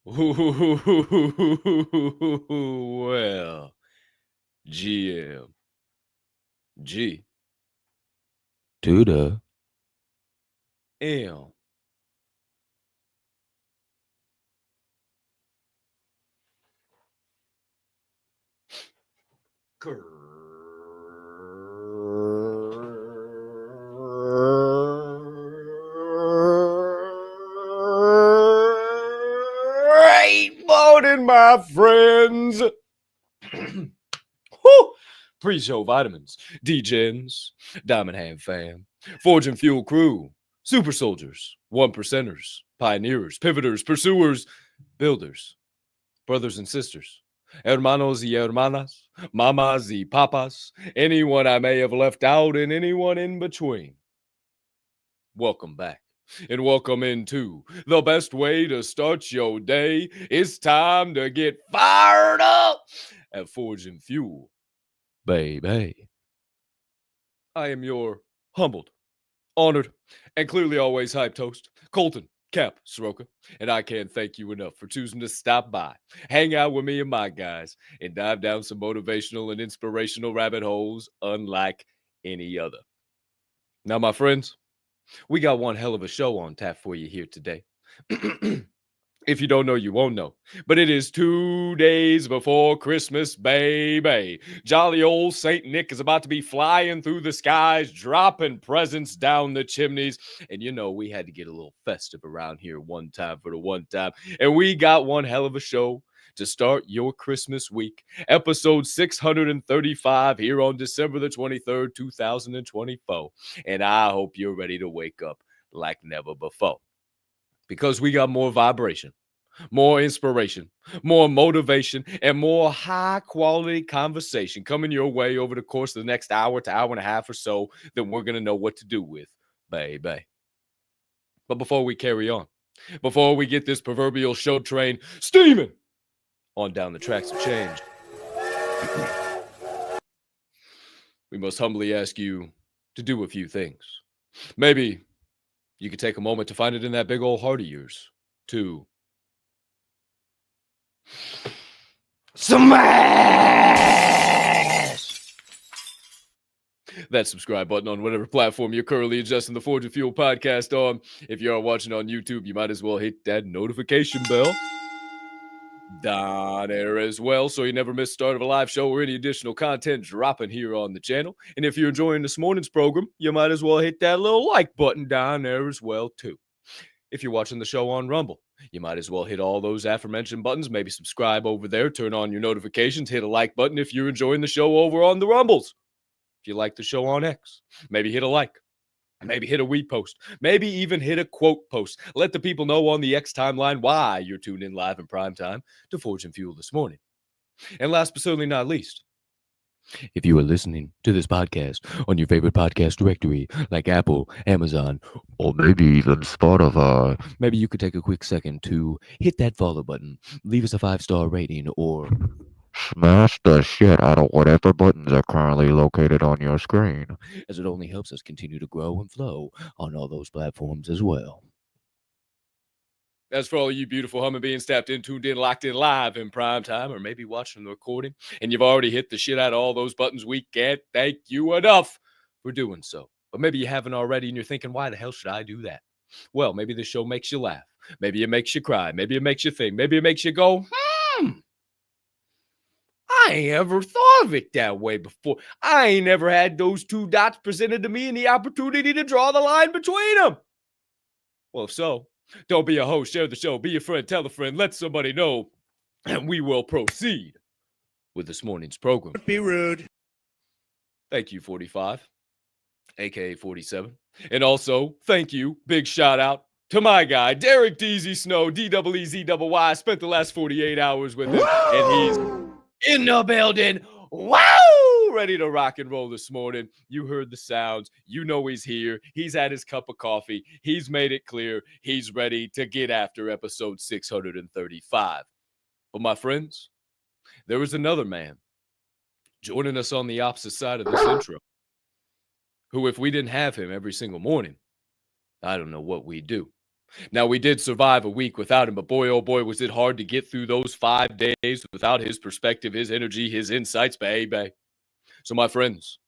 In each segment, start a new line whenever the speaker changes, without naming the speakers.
Well, GM, G to the M. Great morning, my friends. Woo! Pre-show vitamins, D-Gens, Diamond Hand fam, Forge and Fuel crew, super soldiers, one percenters, pioneers, pivoters, pursuers, builders, brothers and sisters, hermanos y hermanas, mamas y papas, anyone I may have left out and anyone in between. Welcome back. And welcome into the best way to start your day. It's time to get fired up at Forge and Fuel, baby. I am your humbled, honored, and clearly always hyped host, Colton Capp Swirl One, and I can't thank you enough for choosing to stop by, hang out with me and my guys, and dive down some motivational and inspirational rabbit holes unlike any other. Now, my friends, we got one hell of a show on tap for you here today. If you don't know, you won't know. But it is 2 days before Christmas, baby. Jolly old Saint Nick is about to be flying through the skies, dropping presents down the chimneys. And you know, we had to get a little festive around here one time for the one time. And we got one hell of a show to start your Christmas week. Episode 635 here on December the 23rd, 2024. And I hope you're ready to wake up like never before. Because we got more vibration, more inspiration, more motivation, and more high-quality conversation coming your way over the course of the next hour to hour and a half or so that we're going to know what to do with, baby. But before we carry on, before we get this proverbial show train steaming, on down the tracks of change. We must humbly ask you to do a few things. Maybe you could take a moment to find it in that big old heart of yours to smash that subscribe button on whatever platform you're currently adjusting the Forge and Fuel podcast on. If you are watching on YouTube, you might as well hit that notification bell down there as well, so you never miss the start of a live show or any additional content dropping here on the channel. And if you're enjoying this morning's program, you might as well hit that little like button down there as well too. If you're watching the show on Rumble, you might as well hit all those aforementioned buttons. Maybe subscribe over there, turn on your notifications, hit a like button if you're enjoying the show over on the Rumbles. If you like the show on X, maybe hit a like. Maybe hit a repost. Maybe even hit a quote post. Let the people know on the X timeline why you're tuned in live in prime time to Forge and Fuel this morning. And last but certainly not least, if you are listening to this podcast on your favorite podcast directory like Apple, Amazon, or maybe even Spotify, maybe you could take a quick second to hit that follow button, leave us a 5-star rating, or smash the shit out of whatever buttons are currently located on your screen, as it only helps us continue to grow and flow on all those platforms as well. As for all you beautiful humming beings tapped in, tuned in, locked in live in prime time, or maybe watching the recording, and you've already hit the shit out of all those buttons, we can't thank you enough for doing so. But maybe you haven't already, and you're thinking, why the hell should I do that? Well, maybe this show makes you laugh. Maybe it makes you cry. Maybe it makes you think. Maybe it makes you go, I ain't ever thought of it that way before. I ain't never had those two dots presented to me and the opportunity to draw the line between them. Well, if so, don't be a host. Share the show. Be a friend. Tell a friend. Let somebody know. And we will proceed with this morning's program.
Don't be rude.
Thank you, 45, a.k.a. 47. And also, thank you, big shout out to my guy, Derek DZ Snow, DEEZYY. Spent the last 48 hours with him, and he's in the building. Wow! Ready to rock and roll this morning. You heard the sounds. You know he's here. He's had his cup of coffee. He's made it clear. He's ready to get after episode 635. But my friends, there was another man joining us on the opposite side of this intro, who, if we didn't have him every single morning, I don't know what we'd do. Now, we did survive a week without him, but boy, oh boy, was it hard to get through those 5 days without his perspective, his energy, his insights, baby. So, my friends,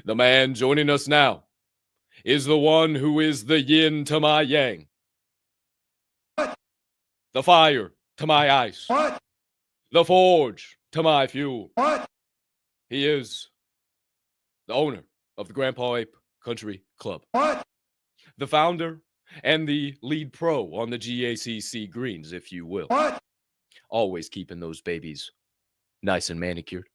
the man joining us now is the one who is the yin to my yang, the fire to my ice, the forge to my fuel. He is the owner of the Grandpa Ape Country Club, the founder and the lead pro on the GACC greens, if you will. Always keeping those babies nice and manicured.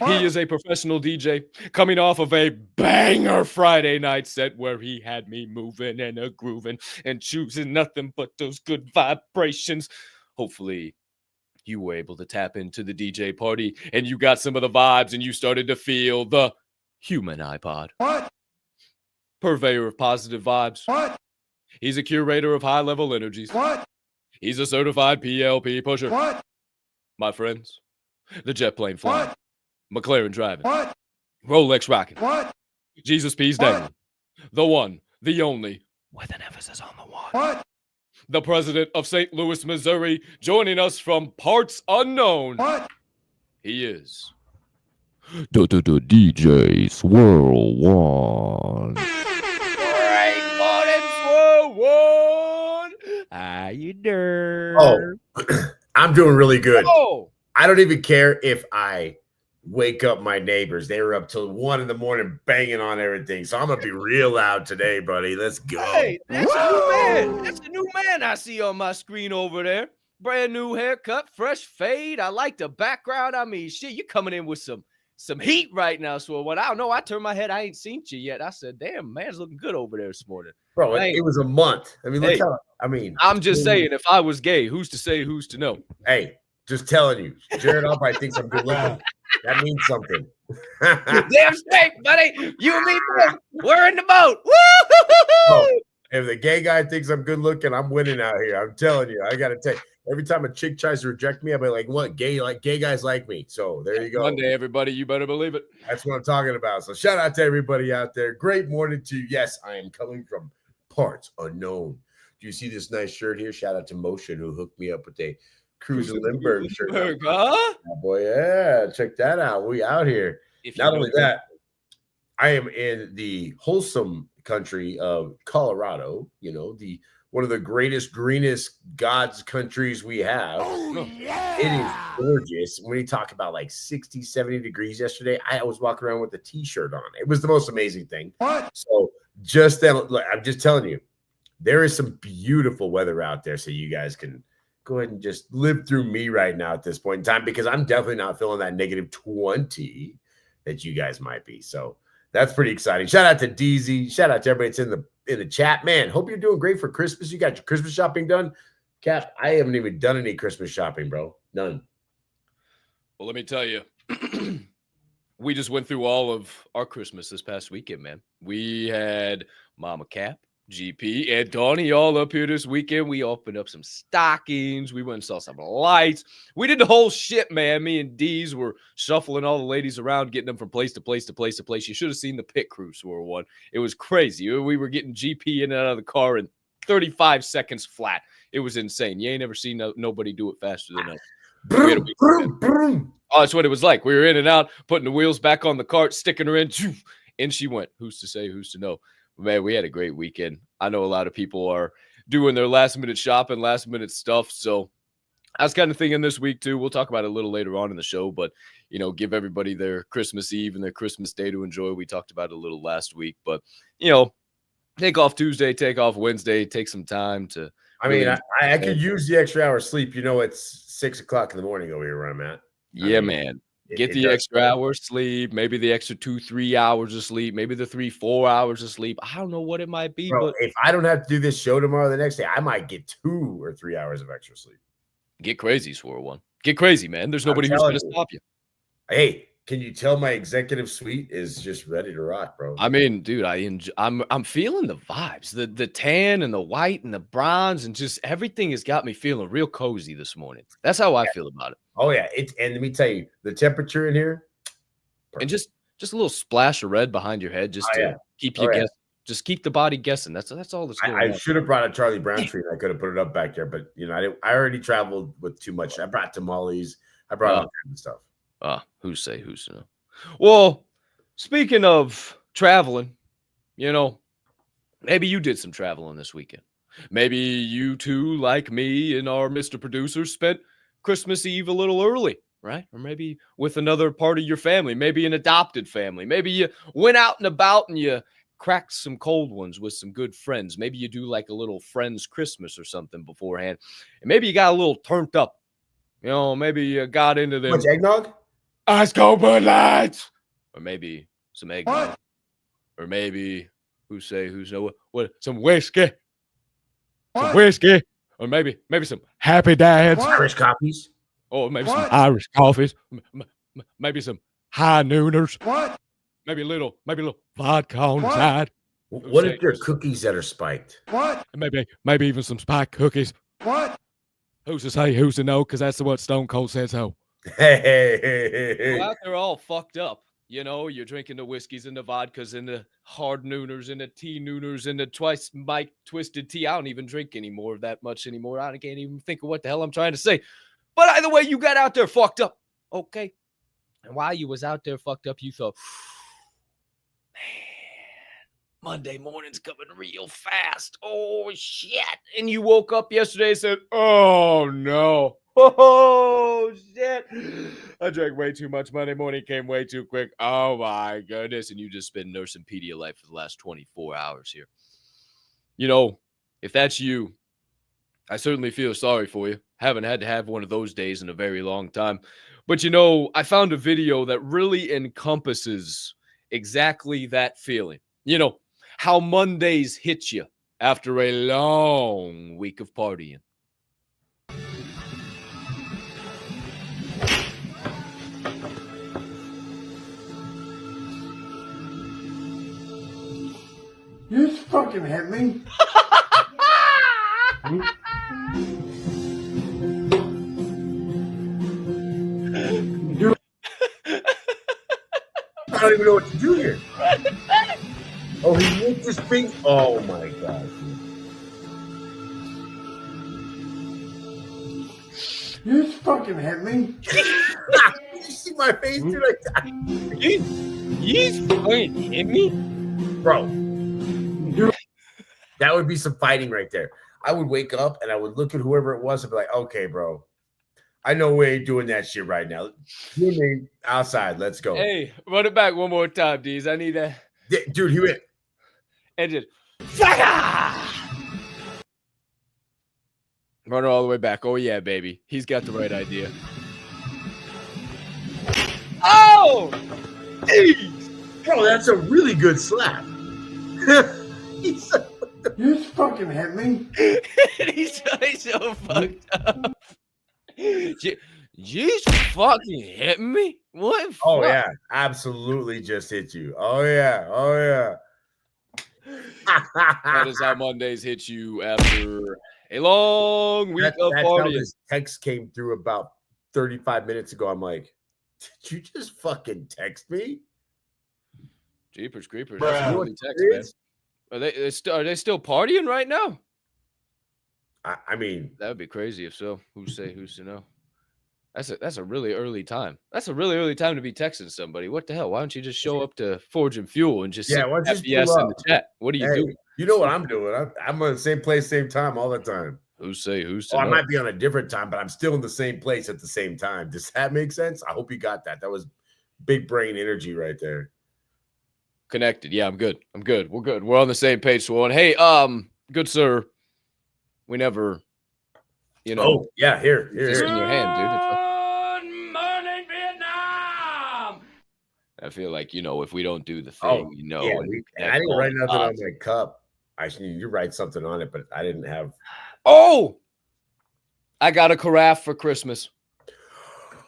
He is a professional DJ coming off of a banger Friday night set where he had me moving and a grooving and choosing nothing but those good vibrations. Hopefully you were able to tap into the DJ party and you got some of the vibes and you started to feel the human iPod. Purveyor of positive vibes. He's a curator of high-level energies. He's a certified PLP pusher. My friends, the jet plane flying, McLaren driving, Rolex rocking, Jesus P's dangling, the one, the only, with an emphasis on the one, the president of St. Louis, Missouri, joining us from parts unknown. He is DJ Swirl One. One. How you doing?
Oh, I'm doing really good.
Oh.
I don't even care if I wake up my neighbors. They were up till 1 a.m. banging on everything. So I'm going to be real loud today, buddy. Let's go.
Hey, that's a new man. That's a new man I see on my screen over there. Brand new haircut, fresh fade. I like the background. I mean, shit, you coming in with some heat right now. So what I don't know, I turned my head. I ain't seen you yet. I said, damn, man's looking good over there this morning.
Bro, it was a month. I mean, look how,
I'm just saying, if I was gay, who's to say, who's to know?
Hey, just telling you. Jared Albright thinks I'm good looking. That means something.
Damn straight, buddy. You and me both. We're in the boat. Woo!
Oh, if the gay guy thinks I'm good looking, I'm winning out here. I'm telling you. I got to tell you. Every time a chick tries to reject me, I'll be like, what? Gay guys like me. So there you go.
Monday, everybody. You better believe it.
That's what I'm talking about. So shout out to everybody out there. Great morning to you. Yes, I am coming from parts unknown. Do you see this nice shirt here? Shout out to Motion who hooked me up with a Cruiser Lindbergh shirt.
Huh?
Boy, yeah, check that out. We out here. Not only that, I am in the wholesome country of Colorado, one of the greatest, greenest God's countries we have.
Oh, yeah.
It is gorgeous. When you talk about like 60, 70 degrees yesterday, I was walking around with a t-shirt on. It was the most amazing thing.
What?
So just then, I'm just telling you, there is some beautiful weather out there. So you guys can go ahead and just live through me right now at this point in time, because I'm definitely not feeling that negative 20 that you guys might be. So that's pretty exciting. Shout out to DZ. Shout out to everybody that's in the chat. Man, hope you're doing great for Christmas. You got your Christmas shopping done? Cap, I haven't even done any Christmas shopping, bro. None.
Well, let me tell you, we just went through all of our Christmas this past weekend, man. We had Mama Cap, GP, and Donnie all up here this weekend. We opened up some stockings. We went and saw some lights. We did the whole shit, man. Me and Deez were shuffling all the ladies around, getting them from place to place to place to place. You should have seen the pit crew Swirl One. It was crazy. We were getting GP in and out of the car in 35 seconds flat. It was insane. You ain't never seen nobody do it faster than us. Oh, that's what it was like. We were in and out, putting the wheels back on the cart, sticking her in, and she went. Who's to say, who's to know? Man, we had a great weekend. I know a lot of people are doing their last-minute shopping, last-minute stuff. So I was kind of thinking this week, too. We'll talk about it a little later on in the show, but, give everybody their Christmas Eve and their Christmas Day to enjoy. We talked about it a little last week, but, take off Tuesday, take off Wednesday, take some time to.
I mean, I could use the extra hour of sleep. It's 6 o'clock in the morning over here where I'm at.
Yeah, man. Get the extra hour sleep, maybe the extra 2-3 hours of sleep, maybe the 3-4 hours of sleep. I don't know what it might be.
Bro,
but
if I don't have to do this show tomorrow, the next day, I might get 2 or 3 hours of extra sleep. Get
crazy, Swirl One. Get crazy, man. There's nobody who's going to stop you.
Hey, can you tell my executive suite is just ready to rock, bro?
I mean, dude, I'm feeling the vibes, the tan and the white and the bronze, and just everything has got me feeling real cozy this morning. That's how I feel about it.
Oh yeah, and let me tell you, the temperature in here,
perfect. And just a little splash of red behind your head, just to keep you guessing. Just keep the body guessing. That's all that's going on.
I should have brought a Charlie Brown tree. And I could have put it up back there, but I already traveled with too much. I brought tamales. I brought all kinds of stuff.
Who's to know? Well, speaking of traveling, maybe you did some traveling this weekend. Maybe you too, like me and our Mr. Producer, spent Christmas Eve a little early, right? Or maybe with another part of your family, maybe an adopted family. Maybe you went out and about and you cracked some cold ones with some good friends. Maybe you do like a little friends Christmas or something beforehand. And maybe you got a little turned up. Maybe you got into them.
Much eggnog?
Ice cold Bud Lights. Or maybe some eggnog. Or maybe, who's know what? Some whiskey. Some whiskey. Or maybe some Happy Dads.
Irish coffees.
Or maybe some Irish coffees. Maybe some high nooners.
What?
Maybe a little vodka on the side.
What if they're cookies that are spiked?
What?
Maybe even some spiked cookies.
What?
Who's to say, who's to know? Because that's what Stone Cold said so.
Hey.
Well, out there all fucked up. You're drinking the whiskeys and the vodkas and the hard nooners and the tea nooners and the twice Mike twisted tea. I don't even drink anymore that much anymore. I can't even think of what the hell I'm trying to say. But either way, you got out there fucked up. Okay. And while you was out there fucked up, you thought, man, Monday morning's coming real fast. Oh, shit. And you woke up yesterday and said, oh, no. Oh, shit. I drank way too much. Monday morning came way too quick. Oh, my goodness. And you just been nursing Pedialyte for the last 24 hours here. If that's you, I certainly feel sorry for you. Haven't had to have one of those days in a very long time. But, I found a video that really encompasses exactly that feeling. How Mondays hit you after a long week of partying.
You just fucking hit me.
don't even know what to do here. Oh, he moved his feet. Oh my god.
You just fucking hit me.
Did you see my face, dude?
You fucking hit me?
Bro. That would be some fighting right there. I would wake up and I would look at whoever it was and be like, okay, bro. I know we ain't doing that shit right now. You and me outside. Let's go.
Hey, run it back one more time, D's. I need that.
Dude, he went.
And just run it all the way back. Oh, yeah, baby. He's got the right idea. Oh! Jeez!
Bro, that's a really good slap.
You just fucking hit me.
he's so fucked up. You fucking hit me? What?
Oh,
fuck?
yeah. Absolutely just hit you. Oh, yeah. Oh, yeah.
That is how Mondays hit you after a long week of
that's how
partying.
this text came through about 35 minutes ago. I'm like, did you just fucking text me?
Jeepers creepers.
Bruh.
That's
You
a
know
really text, man. Are they still partying right now?
I mean,
That would be crazy if so. Who's to know? That's a really early time. That's a really early time to be texting somebody. What the hell? Why don't you just show up to Forge and Fuel and just
Yeah,
sit
why don't you just
FBS
pull
in the
up?
chat? What are you doing?
you know what I'm doing? I'm on the same place, same time all the time.
Who's to
Oh, I
know?
might be on a different time, but I'm still in the same place at the same time. Does that make sense? I hope you got that. That was big brain energy right there.
Connected. Yeah, I'm good. We're good. We're on the same page, Swan. Hey, good sir. We never,
Oh, yeah, here.
it's in your hand, dude.
Good morning, Vietnam.
I feel like, if we don't do the
Oh,
thing,
yeah,
and
I didn't write nothing on
dots.
my cup. I should you write something on it, but I didn't have.
Oh, I got a carafe for Christmas.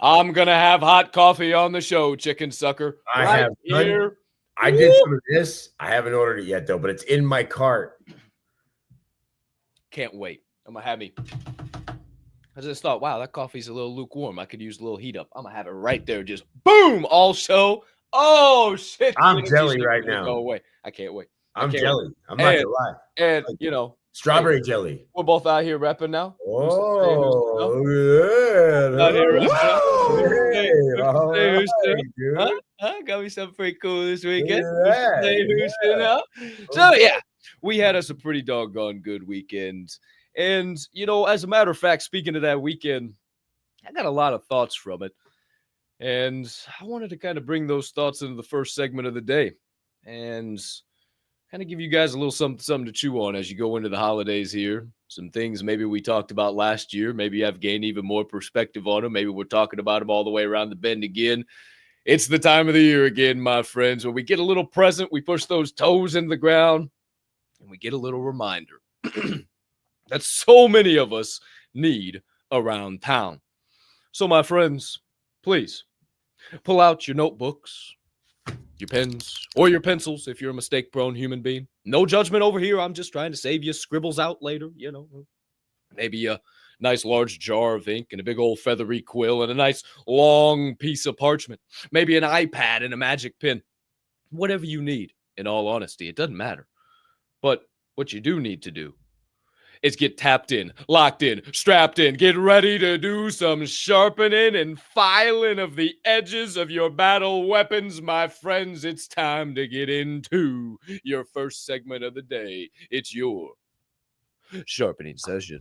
I'm gonna have hot coffee on the show, chicken sucker.
I
right
have none.
here.
I did some of this. I haven't ordered it yet, though, but it's in my cart.
Can't wait. I'm gonna have me. I just thought, wow, that coffee's a little lukewarm. I could use a little heat up. I'm gonna have it right there. Just boom. Also, oh shit.
I'm
the energy
jelly
shit's
right
gonna
now.
Go away. I can't wait.
I'm
can't
jelly. I'm not
And-
gonna lie.
And
Strawberry jelly.
we're both out here repping now.
Oh,
Out here
yeah.
repping.
All
Hey,
right,
who's
dude.
Huh? Got me something pretty cool this weekend.
Yeah,
Who's
yeah.
now? So yeah, we had us a pretty doggone good weekend. And as a matter of fact, speaking of that weekend, I got a lot of thoughts from it. And I wanted to kind of bring those thoughts into the first segment of the day and kind of give you guys a little something to chew on as you go into the holidays here. Some things maybe we talked about last year. Maybe I've gained even more perspective on them. Maybe we're talking about them all the way around the bend again. It's the time of the year again, my friends, where we get a little present, we push those toes in the ground, and we get a little reminder that so many of us need around town. So, my friends, please pull out your notebooks, your pens, or your pencils if you're a mistake-prone human being. No judgment over here. I'm just trying to save you scribbles out later, Maybe a nice large jar of ink and a big old feathery quill and a nice long piece of parchment. Maybe an iPad and a magic pen. Whatever you need, in all honesty. It doesn't matter. But what you do need to do is get tapped in, locked in, strapped in, get ready to do some sharpening and filing of the edges of your battle weapons, my friends. It's time to get into your first segment of the day. It's your sharpening session.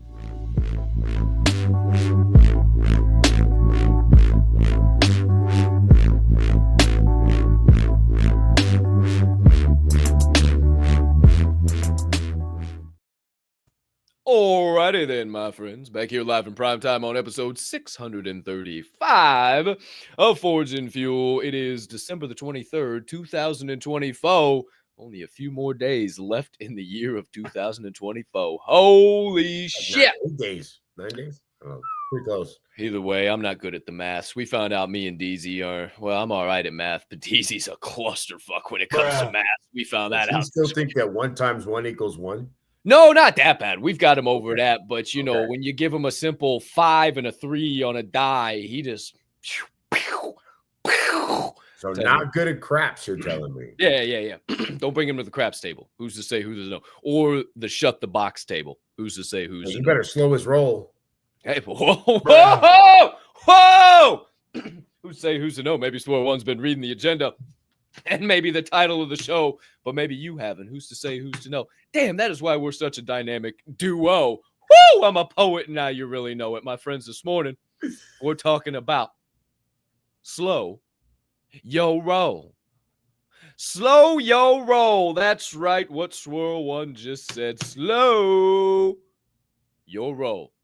Alrighty then, my friends. Back here live in prime time on episode 635 of Forge and Fuel. It is December the 23rd, 2024. Only a few more days left in the year of 2024. Holy shit.
9 days. 9 days? Oh, pretty close.
Either way, I'm not good at the math. We found out me and DZ are, well, I'm all right at math, but DZ's a clusterfuck when it comes to math. We found that
Does he
out.
still think that 1 × 1 = 1?
No, not that bad. We've got him over that. But,
Okay.
when you give him a simple 5 and a 3 on a die, he just.
So
10
not good at craps, you're telling me.
Yeah. Don't bring him to the craps table. Who's to say who doesn't know? Or the shut the box table. Who's to say who's
Well,
to
you
know?
better slow his roll.
Hey, whoa! Who's to say who's to know? Maybe Swirl One's been reading the agenda and maybe the title of the show, but maybe you haven't. Who's to say who's to know? Damn, that is why we're such a dynamic duo. Woo! I'm a poet, and now you really know it. My friends, this morning, we're talking about slow yo roll. Slow yo roll. That's right, what Swirl One just said. Slow yo roll.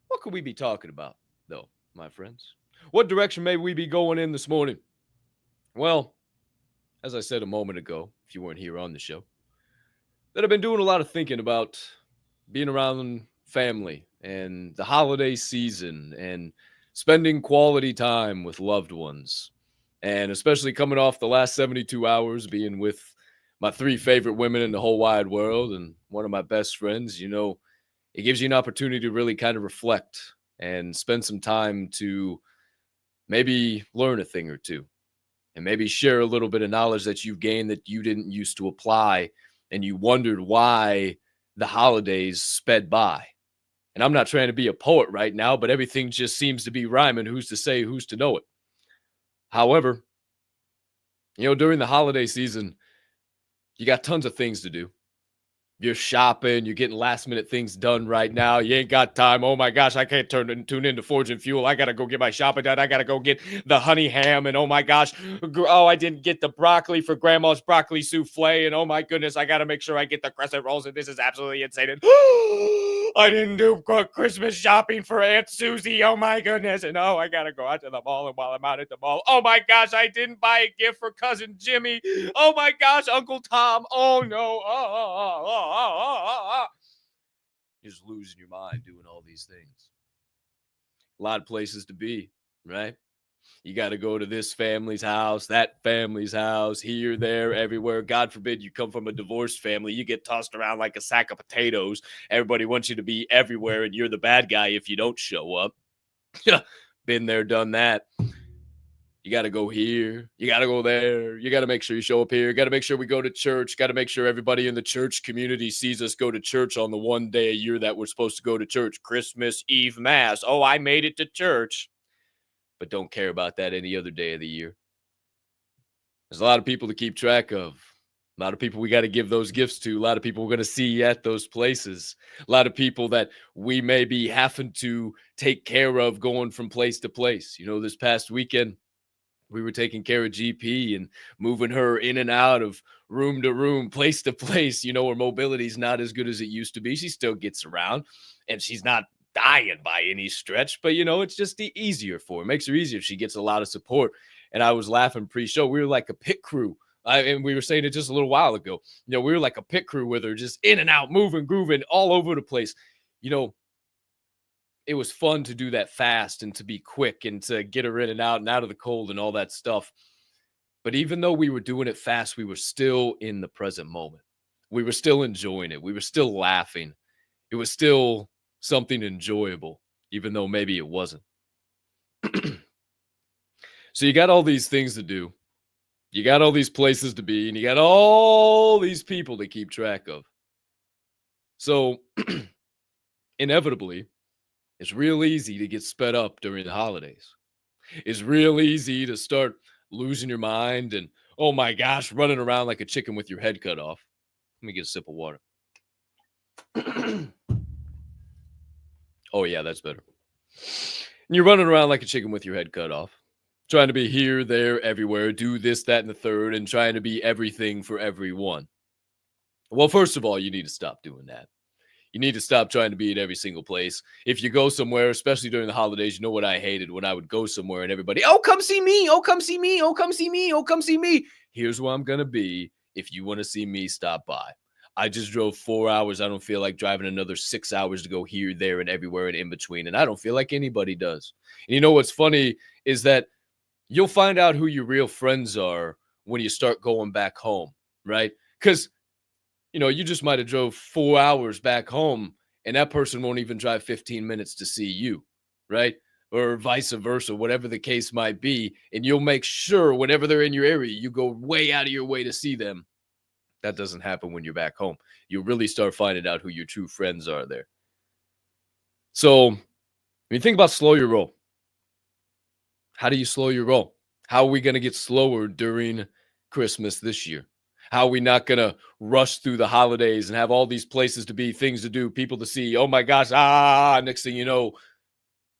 What could we be talking about, though, my friends? What direction may we be going in this morning? Well, as I said a moment ago, if you weren't here on the show, that I've been doing a lot of thinking about being around family and the holiday season and spending quality time with loved ones. And especially coming off the last 72 hours being with my 3 favorite women in the whole wide world and one of my best friends, it gives you an opportunity to really kind of reflect and spend some time to maybe learn a thing or two and maybe share a little bit of knowledge that you've gained that you didn't used to apply and you wondered why the holidays sped by. And I'm not trying to be a poet right now, but everything just seems to be rhyming. Who's to say, who's to know it? However, during the holiday season, you got tons of things to do. You're shopping, you're getting last minute things done right now. You ain't got time. Oh my gosh, I can't tune into Forge and Fuel. I got to go get my shopping done. I got to go get the honey ham. And oh my gosh, I didn't get the broccoli for grandma's broccoli souffle. And oh my goodness, I got to make sure I get the crescent rolls. And this is absolutely insane. And I didn't do Christmas shopping for Aunt Susie. Oh my goodness. And I got to go out to the mall. And while I'm out at the mall, oh my gosh, I didn't buy a gift for cousin Jimmy. Oh my gosh, Uncle Tom. Oh no. You're just losing your mind doing all these things. A lot of places to be, right? You got to go to this family's house, that family's house, here, there, everywhere. God forbid you come from a divorced family. You get tossed around like a sack of potatoes. Everybody wants you to be everywhere, and you're the bad guy if you don't show up. Been there, done that. You got to go here. You got to go there. You got to make sure you show up here. You got to make sure we go to church. Got to make sure everybody in the church community sees us go to church on the one day a year that we're supposed to go to church, Christmas Eve Mass. Oh, I made it to church. But don't care about that any other day of the year. There's a lot of people to keep track of. A lot of people we got to give those gifts to. A lot of people we're going to see at those places. A lot of people that we may be having to take care of going from place to place. This past weekend, we were taking care of GP and moving her in and out of room to room, place to place. Her mobility is not as good as it used to be. She still gets around, and she's not dying by any stretch, but it's just easier for her. It makes her easier. She gets a lot of support. And I was laughing pre-show. We were like a pit crew. And we were saying it just a little while ago. We were like a pit crew with her, just in and out, moving, grooving, all over the place. It was fun to do that fast and to be quick and to get her in and out of the cold and all that stuff. But even though we were doing it fast, we were still in the present moment. We were still enjoying it. We were still laughing. It was still something enjoyable, even though maybe it wasn't. So you got all these things to do. You got all these places to be, and you got all these people to keep track of. So inevitably, it's real easy to get sped up during the holidays. It's real easy to start losing your mind and, oh my gosh, running around like a chicken with your head cut off. Let me get a sip of water. Oh, yeah, that's better. And you're running around like a chicken with your head cut off, trying to be here, there, everywhere, do this, that, and the third, and trying to be everything for everyone. Well, first of all, you need to stop doing that. You need to stop trying to be at every single place. If you go somewhere, especially during the holidays, you know what I hated when I would go somewhere and everybody, oh, come see me. Oh, come see me. Oh, come see me. Oh, come see me. Here's where I'm going to be. If you want to see me, stop by. I just drove 4 hours. I don't feel like driving another 6 hours to go here, there, and everywhere and in between. And I don't feel like anybody does. And you know what's funny is that you'll find out who your real friends are when you start going back home, right? Because you just might have drove 4 hours back home and that person won't even drive 15 minutes to see you, right? or vice versa, whatever the case might be. And you'll make sure whenever they're in your area, you go way out of your way to see them. That doesn't happen when you're back home. You really start finding out who your true friends are there. So when you think about slow your roll, how do you slow your roll? How are we going to get slower during Christmas this year? How are we not going to rush through the holidays and have all these places to be, things to do, people to see? Oh my gosh, next thing you know,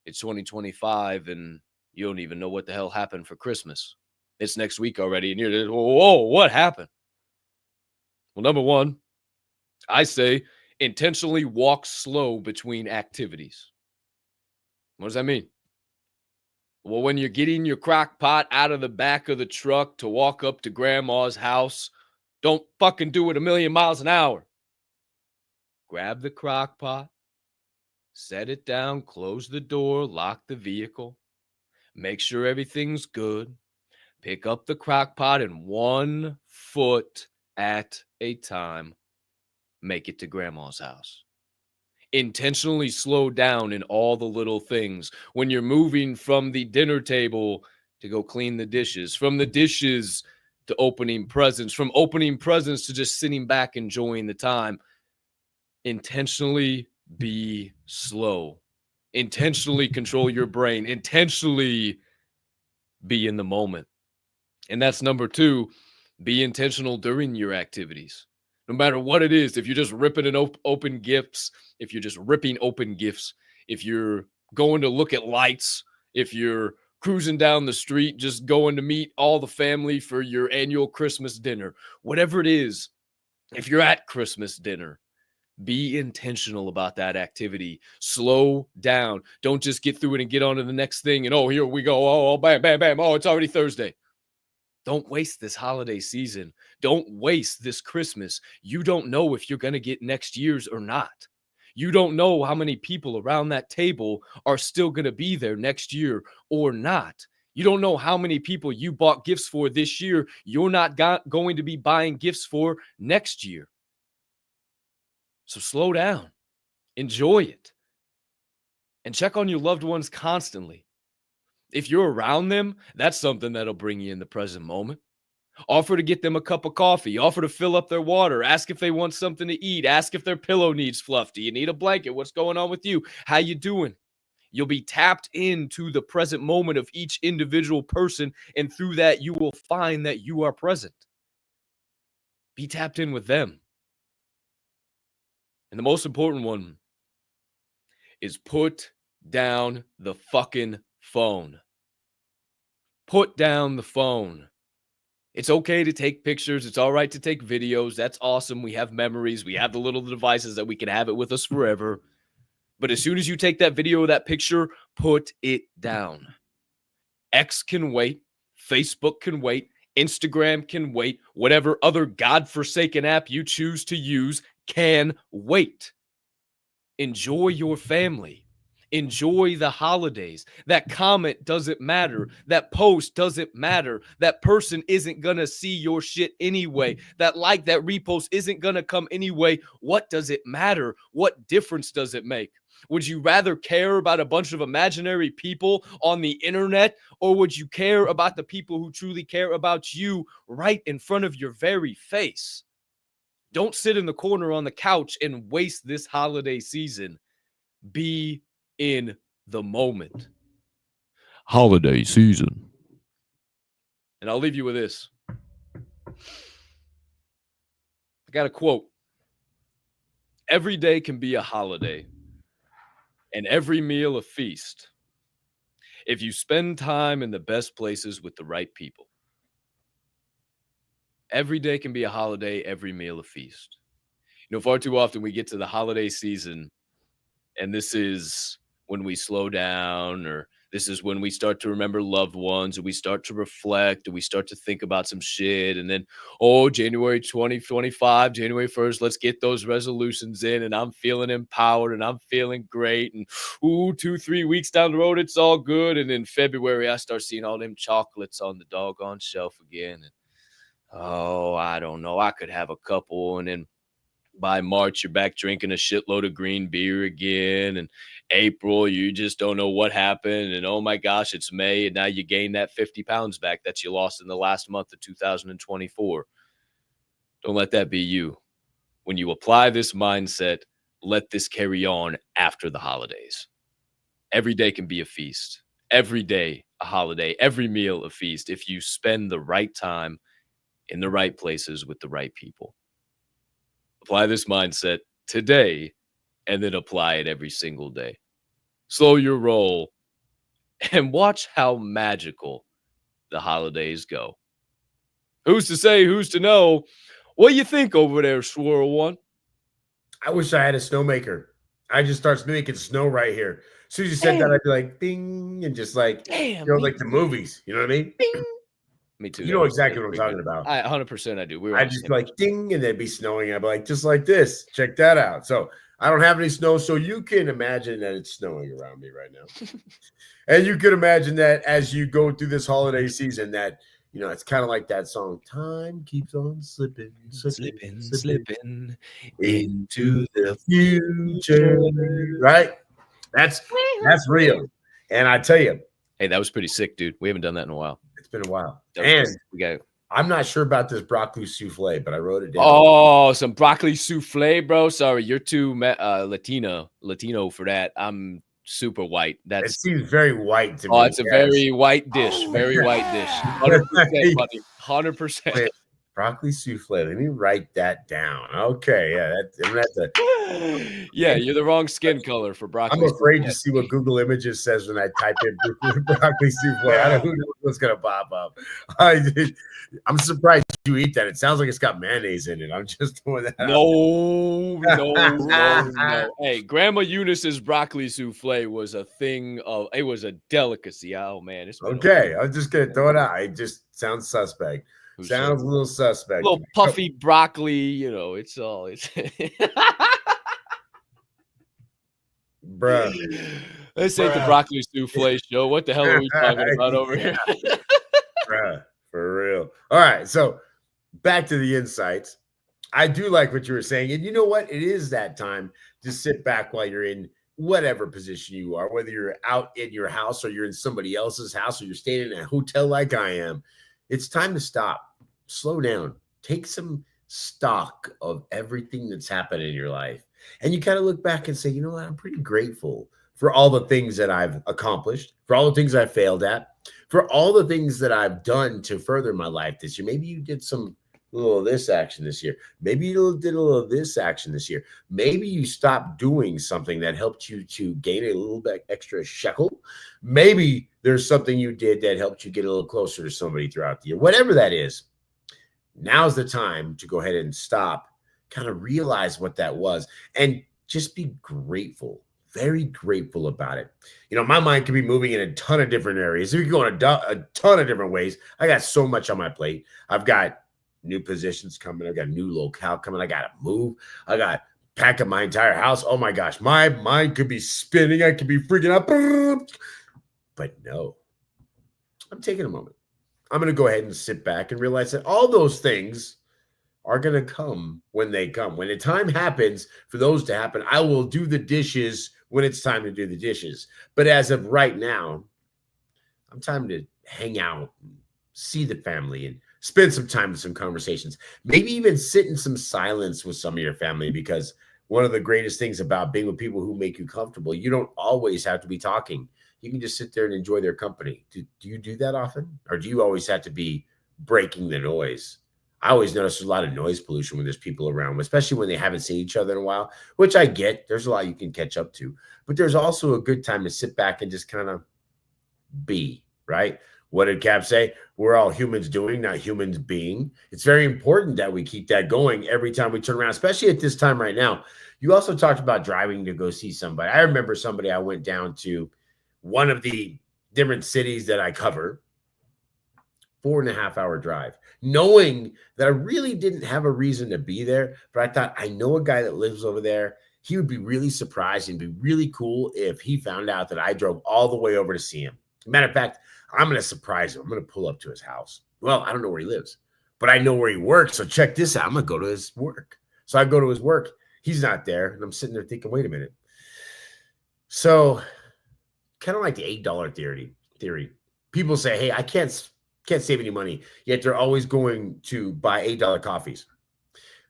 it's 2025 and you don't even know what the hell happened for Christmas. It's next week already and you're, whoa, what happened? Well, number one, I say intentionally walk slow between activities. What does that mean? Well, when you're getting your crock pot out of the back of the truck to walk up to grandma's house, don't fucking do it a million miles an hour. Grab the crock pot, set it down, close the door, lock the vehicle, make sure everything's good, pick up the crock pot and 1 foot at a time, make it to grandma's house. Intentionally slow down in all the little things. When you're moving from the dinner table to go clean the dishes, from the dishes to opening presents, from opening presents to just sitting back enjoying the time. Intentionally be slow. Intentionally control your brain. Intentionally be in the moment. And that's number two, be intentional during your activities. No matter what it is, if you're just ripping and open gifts, if you're just ripping open gifts, if you're going to look at lights, if you're cruising down the street, just going to meet all the family for your annual Christmas dinner, whatever it is, if you're at Christmas dinner, be intentional about that activity. Slow down. Don't just get through it and get on to the next thing. And, oh, here we go. Oh, bam, bam, bam. Oh, it's already Thursday. Don't waste this holiday season. Don't waste this Christmas. You don't know if you're going to get next year's or not. You don't know how many people around that table are still going to be there next year or not. You don't know how many people you bought gifts for this year you're not going to be buying gifts for next year. So slow down. Enjoy it. And check on your loved ones constantly. If you're around them, that's something that'll bring you in the present moment. Offer to get them a cup of coffee. Offer to fill up their water. Ask if they want something to eat. Ask if their pillow needs fluff. Do you need a blanket? What's going on with you? How you doing? You'll be tapped into the present moment of each individual person, and through that, you will find that you are present. Be tapped in with them. And the most important one is put down the fucking phone. Put down the phone. It's okay to take pictures. It's all right to take videos. That's awesome. We have memories. We have the little devices that we can have it with us forever. But as soon as you take that video or that picture, put it down. X can wait. Facebook can wait. Instagram can wait. Whatever other godforsaken app you choose to use can wait. Enjoy your family. Enjoy the holidays. That comment doesn't matter. That post doesn't matter. That person isn't going to see your shit anyway. That like, that repost isn't going to come anyway. What does it matter? What difference does it make? Would you rather care about a bunch of imaginary people on the internet, or would you care about the people who truly care about you right in front of your very face? Don't sit in the corner on the couch and waste this holiday season. Be in the moment. Holiday season. And I'll leave you with this. I got a quote. Every day can be a holiday, and every meal a feast, if you spend time in the best places with the right people. Every day can be a holiday, every meal a feast. You know, far too often we get to the holiday season, and this is when we slow down, or this is when we start to remember loved ones, or we start to reflect, or we start to think about some shit. And then, January 2025, January 1st, let's get those resolutions in, and I'm feeling empowered, and I'm feeling great. And 2-3 weeks down the road, it's all good. And in February, I start seeing all them chocolates on the doggone shelf again. And, I don't know, I could have a couple. And then By March, you're back drinking a shitload of green beer again. And April, you just don't know what happened. And oh my gosh, it's May. And now you gain that 50 pounds back that you lost in the last month of 2024. Don't let that be you. When you apply this mindset, let this carry on after the holidays. Every day can be a feast. Every day a holiday. Every meal a feast if you spend the right time in the right places with the right people. Apply this mindset today and then apply it every single day. Slow your roll and watch how magical the holidays go. Who's to say, who's to know? What do you think over there, Swirl One?
I wish I had a snowmaker. I just start making snow right here. As soon as you said that, I'd be like, ding, and just like, like the movies. You know what I mean?
Ding. Me too.
You know exactly what I'm talking about.
100% I do.
I just like ding, and then be snowing. I'd be like, just like this. Check that out. So I don't have any snow, so you can imagine that it's snowing around me right now. And you could imagine that as you go through this holiday season, that it's kind of like that song, "Time keeps on slipping into the future." Right? That's real. And I tell you,
hey, that was pretty sick, dude. We haven't done that in a while.
It's been a while. And I'm not sure about this broccoli souffle, but I wrote it down.
Oh, some broccoli souffle, bro. Sorry, you're too Latino for that. I'm super white.
It seems very white to me.
Oh, it's a very white dish. Very white dish. 100%, buddy. 100%.
Broccoli souffle. Let me write that down. Okay,
yeah, you're the wrong skin color for broccoli.
I'm afraid to see what Google Images says when I type in broccoli souffle. I don't know what's gonna pop up. I'm surprised you eat that. It sounds like it's got mayonnaise in it. I'm just throwing that.
No. Hey, Grandma Eunice's broccoli souffle was a thing of. It was a delicacy. Oh man, it's
okay. I'm just gonna throw it out. It just sounds suspect. Sounds a little suspect.
A little puffy broccoli, it's all.
Bruh.
This ain't the broccoli souffle show. What the hell are we talking about over here?
Bruh, for real. All right, so back to the insights. I do like what you were saying. And you know what? It is that time to sit back while you're in whatever position you are, whether you're out in your house or you're in somebody else's house or you're staying in a hotel like I am. It's time to stop. Slow down, take some stock of everything that's happened in your life. And you kind of look back and say, you know what? I'm pretty grateful for all the things that I've accomplished, for all the things I failed at, for all the things that I've done to further my life this year. Maybe you did a little of this action this year. Maybe you did a little of this action this year. Maybe you stopped doing something that helped you to gain a little bit extra shekel. Maybe there's something you did that helped you get a little closer to somebody throughout the year. Whatever that is. Now's the time to go ahead and stop, kind of realize what that was, and just be grateful, very grateful about it. My mind could be moving in a ton of different areas. We could go in a ton of different ways. I got so much on my plate. I've got new positions coming. I've got a new locale coming. I got to move. I got pack up my entire house. Oh my gosh, my mind could be spinning. I could be freaking out. But no, I'm taking a moment. I'm going to go ahead and sit back and realize that all those things are going to come when they come. When the time happens for those to happen, I will do the dishes when it's time to do the dishes. But as of right now, I'm time to hang out, and see the family, and spend some time with some conversations. Maybe even sit in some silence with some of your family, because one of the greatest things about being with people who make you comfortable, you don't always have to be talking. You can just sit there and enjoy their company. Do you do that often? Or do you always have to be breaking the noise? I always notice there's a lot of noise pollution when there's people around, especially when they haven't seen each other in a while, which I get. There's a lot you can catch up to. But there's also a good time to sit back and just kind of be, right? What did Capp say? We're all humans doing, not humans being. It's very important that we keep that going every time we turn around, especially at this time right now. You also talked about driving to go see somebody. I remember somebody I went down to, one of the different cities that I cover, 4.5-hour drive, knowing that I really didn't have a reason to be there. But I thought, I know a guy that lives over there. He would be really surprised and be really cool if he found out that I drove all the way over to see him. Matter of fact, I'm going to surprise him. I'm going to pull up to his house. Well, I don't know where he lives, but I know where he works. So check this out. I'm going to go to his work. So I go to his work. He's not there. And I'm sitting there thinking, wait a minute. So kind of like the $8 theory. People say, hey, I can't save any money. Yet they're always going to buy $8 coffees.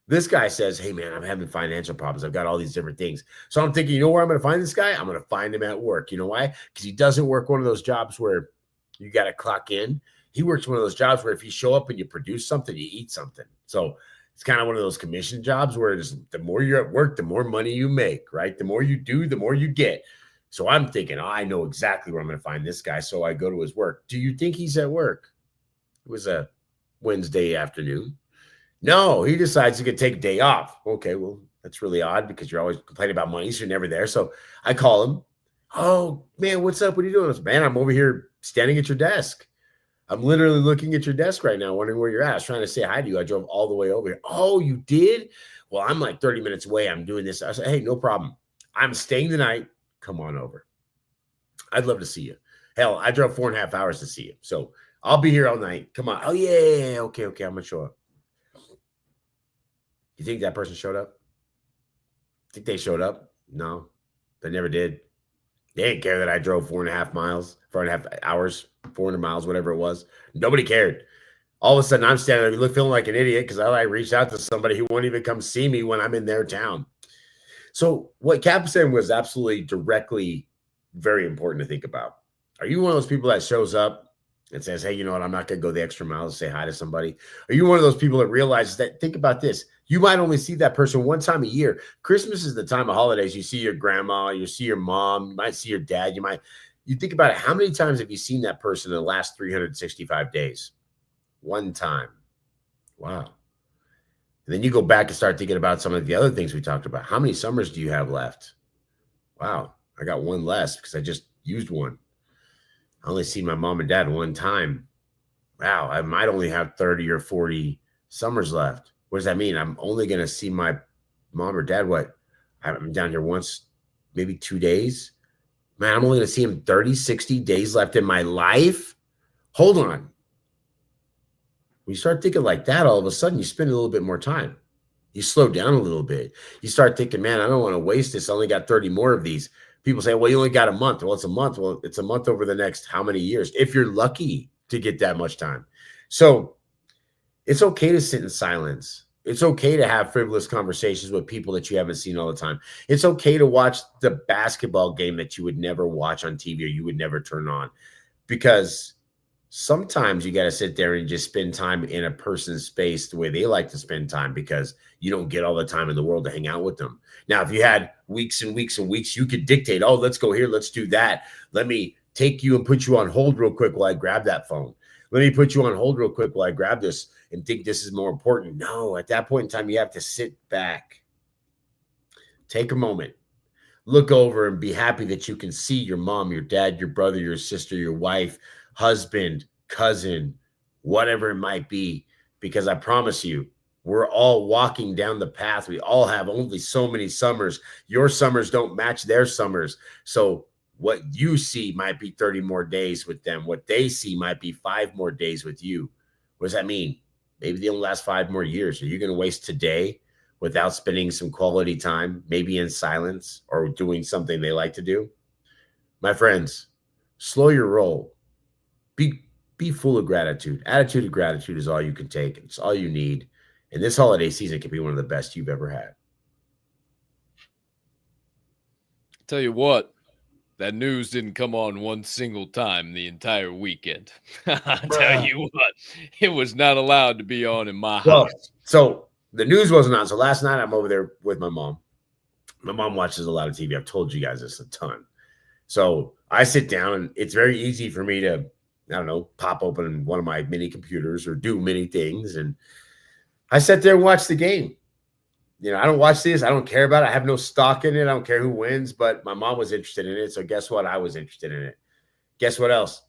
This guy says, hey, man, I'm having financial problems. I've got all these different things. So I'm thinking, you know where I'm going to find this guy? I'm going to find him at work. You know why? Because he doesn't work one of those jobs where you got to clock in. He works one of those jobs where if you show up and you produce something, you eat something. So it's kind of one of those commission jobs where the more you're at work, the more money you make, right? The more you do, the more you get. So I'm thinking, I know exactly where I'm going to find this guy. So I go to his work. Do you think he's at work? It was a Wednesday afternoon. No, he decides he could take a day off. Okay, well, that's really odd because you're always complaining about money, so you're never there. So I call him. Oh, man, what's up? What are you doing? I said, man, I'm over here standing at your desk. I'm literally looking at your desk right now, wondering where you're at. I was trying to say hi to you. I drove all the way over here. Oh, you did? Well, I'm like 30 minutes away. I'm doing this. I said, hey, no problem. I'm staying the night. Come on over. I'd love to see you. Hell, I drove 4.5 hours to see you. So I'll be here all night. Come on. Oh, yeah. Okay. I'm going to show up. You think that person showed up? Think they showed up? No, they never did. They didn't care that I drove 4.5 hours, 400 miles, whatever it was. Nobody cared. All of a sudden, I'm standing there feeling like an idiot because I reached out to somebody who won't even come see me when I'm in their town. So what Capp said was absolutely directly very important to think about. Are you one of those people that shows up and says, hey, you know what, I'm not going to go the extra mile to say hi to somebody? Are you one of those people that realizes that, think about this, you might only see that person one time a year. Christmas is the time of holidays. You see your grandma, you see your mom, you might see your dad. You think about it. How many times have you seen that person in the last 365 days? One time. Wow. And then you go back and start thinking about some of the other things we talked about. How many summers do you have left? Wow. I got one less because I just used one. I only see my mom and dad one time. Wow, I might only have 30 or 40 summers left. What does that mean? I'm only going to see my mom or dad, I'm down here once, maybe 2 days. Man, I'm only going to see him 30, 60 days left in my life. Hold on. When you start thinking like that, all of a sudden you spend a little bit more time. You slow down a little bit. You start thinking, man, I don't want to waste this. I only got 30 more of these. People say, well, you only got a month. Well, it's a month. Well, it's a month over the next how many years, if you're lucky to get that much time. So it's okay to sit in silence. It's okay to have frivolous conversations with people that you haven't seen all the time. It's okay to watch the basketball game that you would never watch on TV or you would never turn on, because sometimes you got to sit there and just spend time in a person's space the way they like to spend time, because you don't get all the time in the world to hang out with them. Now, if you had weeks and weeks and weeks, you could dictate, oh, let's go here, let's do that. Let me take you and put you on hold real quick while I grab that phone. Let me put you on hold real quick while I grab this and think this is more important. No, at that point in time, you have to sit back, take a moment, look over and be happy that you can see your mom, your dad, your brother, your sister, your wife, husband, cousin, whatever it might be, because I promise you, we're all walking down the path. We all have only so many summers. Your summers don't match their summers. So what you see might be 30 more days with them. What they see might be 5 more days with you. What does that mean? Maybe they only last 5 more years. Are you going to waste today without spending some quality time, maybe in silence or doing something they like to do? My friends, slow your roll. Be full of gratitude. Attitude of gratitude is all you can take. It's all you need. And this holiday season can be one of the best you've ever had.
Tell you what, that news didn't come on one single time the entire weekend. I tell you what, it was not allowed to be on in my house.
So the news wasn't on. So last night I'm over there with my mom. My mom watches a lot of TV. I've told you guys this a ton. So I sit down and it's very easy for me to, I don't know, pop open one of my mini computers or do many things. And I sat there and watched the game. You know, I don't watch this. I don't care about it. I have no stock in it. I don't care who wins, but my mom was interested in it. So guess what? I was interested in it. Guess what else?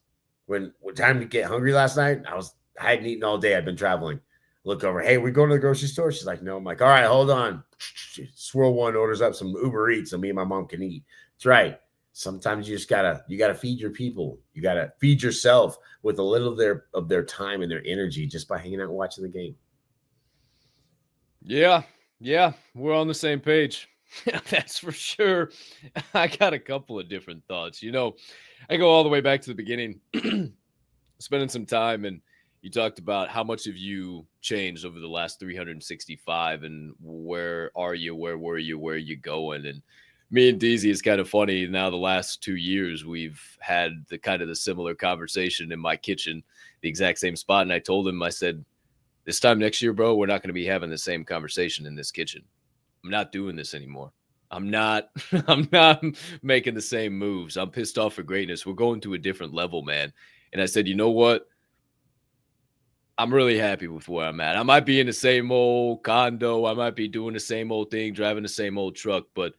When time to get hungry last night, I hadn't eaten all day. I'd been traveling. Look over. Hey, we going to the grocery store? She's like, no. I'm like, all right, hold on. Swirl One orders up some Uber Eats so me and my mom can eat. That's right. Sometimes you just gotta feed your people. You gotta feed yourself with a little of their time and their energy just by hanging out and watching the game.
Yeah, Yeah, we're on the same page. That's for sure. I got a couple of different thoughts. I go all the way back to the beginning, spending some time, and you talked about how much have you changed over the last 365 and where are you, where were you, where are you going? And me and DZ, is kind of funny. Now, the last 2 years, we've had the kind of the similar conversation in my kitchen, the exact same spot. And I told him, I said, this time next year, bro, we're not going to be having the same conversation in this kitchen. I'm not doing this anymore. I'm not I'm not making the same moves. I'm pissed off for greatness. We're going to a different level, man. And I said, you know what? I'm really happy with where I'm at. I might be in the same old condo. I might be doing the same old thing, driving the same old truck, but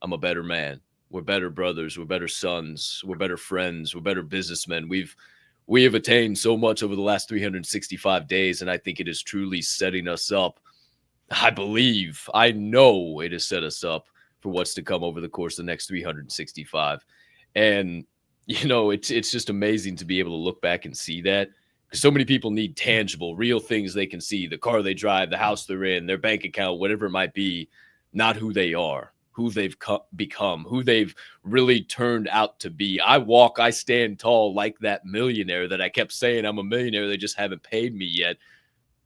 I'm a better man. We're better brothers. We're better sons. We're better friends. We're better businessmen. We have attained so much over the last 365 days, and I think it is truly setting us up. I know it has set us up for what's to come over the course of the next 365. And, it's just amazing to be able to look back and see that, because so many people need tangible, real things they can see: the car they drive, the house they're in, their bank account, whatever it might be, not who they are, who they've become, who they've really turned out to be. I stand tall like that millionaire that I kept saying I'm a millionaire. They just haven't paid me yet.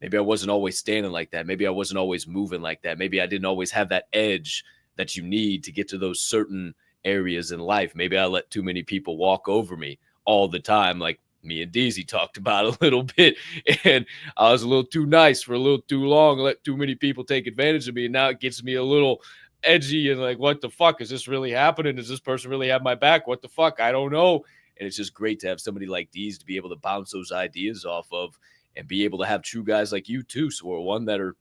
Maybe I wasn't always standing like that. Maybe I wasn't always moving like that. Maybe I didn't always have that edge that you need to get to those certain areas in life. Maybe I let too many people walk over me all the time, like me and DZ talked about a little bit. And I was a little too nice for a little too long, let too many people take advantage of me. And now it gets me a little edgy and like, what the fuck? Is this really happening? Does this person really have my back? What the fuck? I don't know. And it's just great to have somebody like these to be able to bounce those ideas off of, and be able to have true guys like you too, Swirl One, that are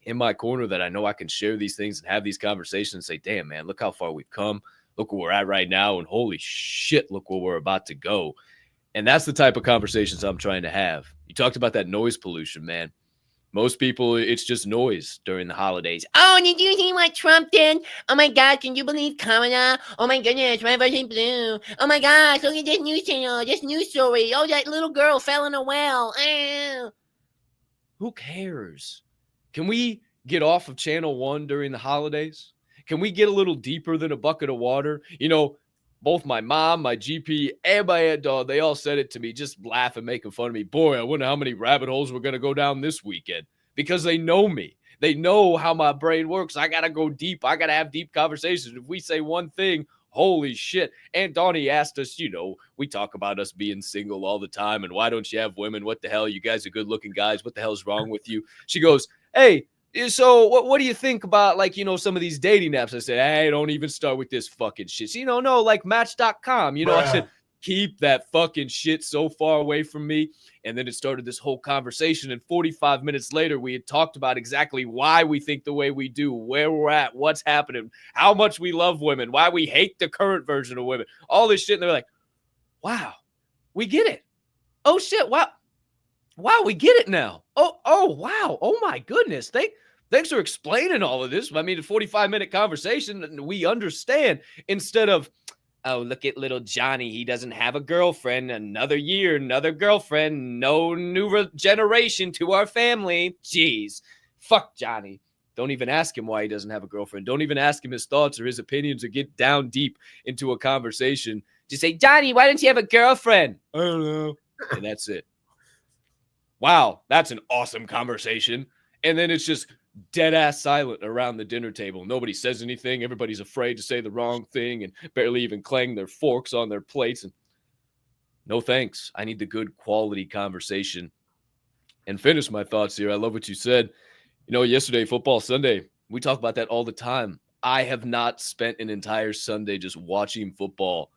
in my corner, that I know I can share these things and have these conversations and say, damn, man, look how far we've come. Look where we're at right now. And holy shit, look where we're about to go. And that's the type of conversations I'm trying to have. You talked about that noise pollution, man. Most people, it's just noise during the holidays.
Oh, did you see what Trump did? Oh my God, can you believe Kamala? Oh my goodness, red versus blue. Oh my gosh, look at this news channel, this news story. Oh, that little girl fell in a well. Oh.
Who cares? Can we get off of channel 1 during the holidays? Can we get a little deeper than a bucket of water? Both my mom, my GP, and my aunt dog, they all said it to me, just laughing, making fun of me. Boy, I wonder how many rabbit holes we're going to go down this weekend, because they know me. They know how my brain works. I got to go deep. I got to have deep conversations. If we say one thing, holy shit. And Donnie asked us, we talk about us being single all the time. And why don't you have women? What the hell? You guys are good looking guys. What the hell's wrong with you? She goes, hey, so what do you think about, some of these dating apps? I said, hey, don't even start with this fucking shit. No, like Match.com. I said, keep that fucking shit so far away from me. And then it started this whole conversation. And 45 minutes later, we had talked about exactly why we think the way we do, where we're at, what's happening, how much we love women, why we hate the current version of women, all this shit. And they're like, wow, we get it. Oh, shit. Wow, we get it now. Oh, wow. Oh, my goodness. Thanks for explaining all of this. I mean, a 45-minute conversation, we understand, instead of, oh, look at little Johnny. He doesn't have a girlfriend. Another year, another girlfriend. No new generation to our family. Jeez. Fuck Johnny. Don't even ask him why he doesn't have a girlfriend. Don't even ask him his thoughts or his opinions, or get down deep into a conversation. Just say, Johnny, why don't you have a girlfriend? I don't know. And that's it. Wow, that's an awesome conversation. And then it's just dead ass silent around the dinner table. Nobody says anything. Everybody's afraid to say the wrong thing and barely even clang their forks on their plates. And no thanks. I need the good quality conversation. And finish my thoughts here. I love what you said. Yesterday, football Sunday, we talk about that all the time. I have not spent an entire Sunday just watching football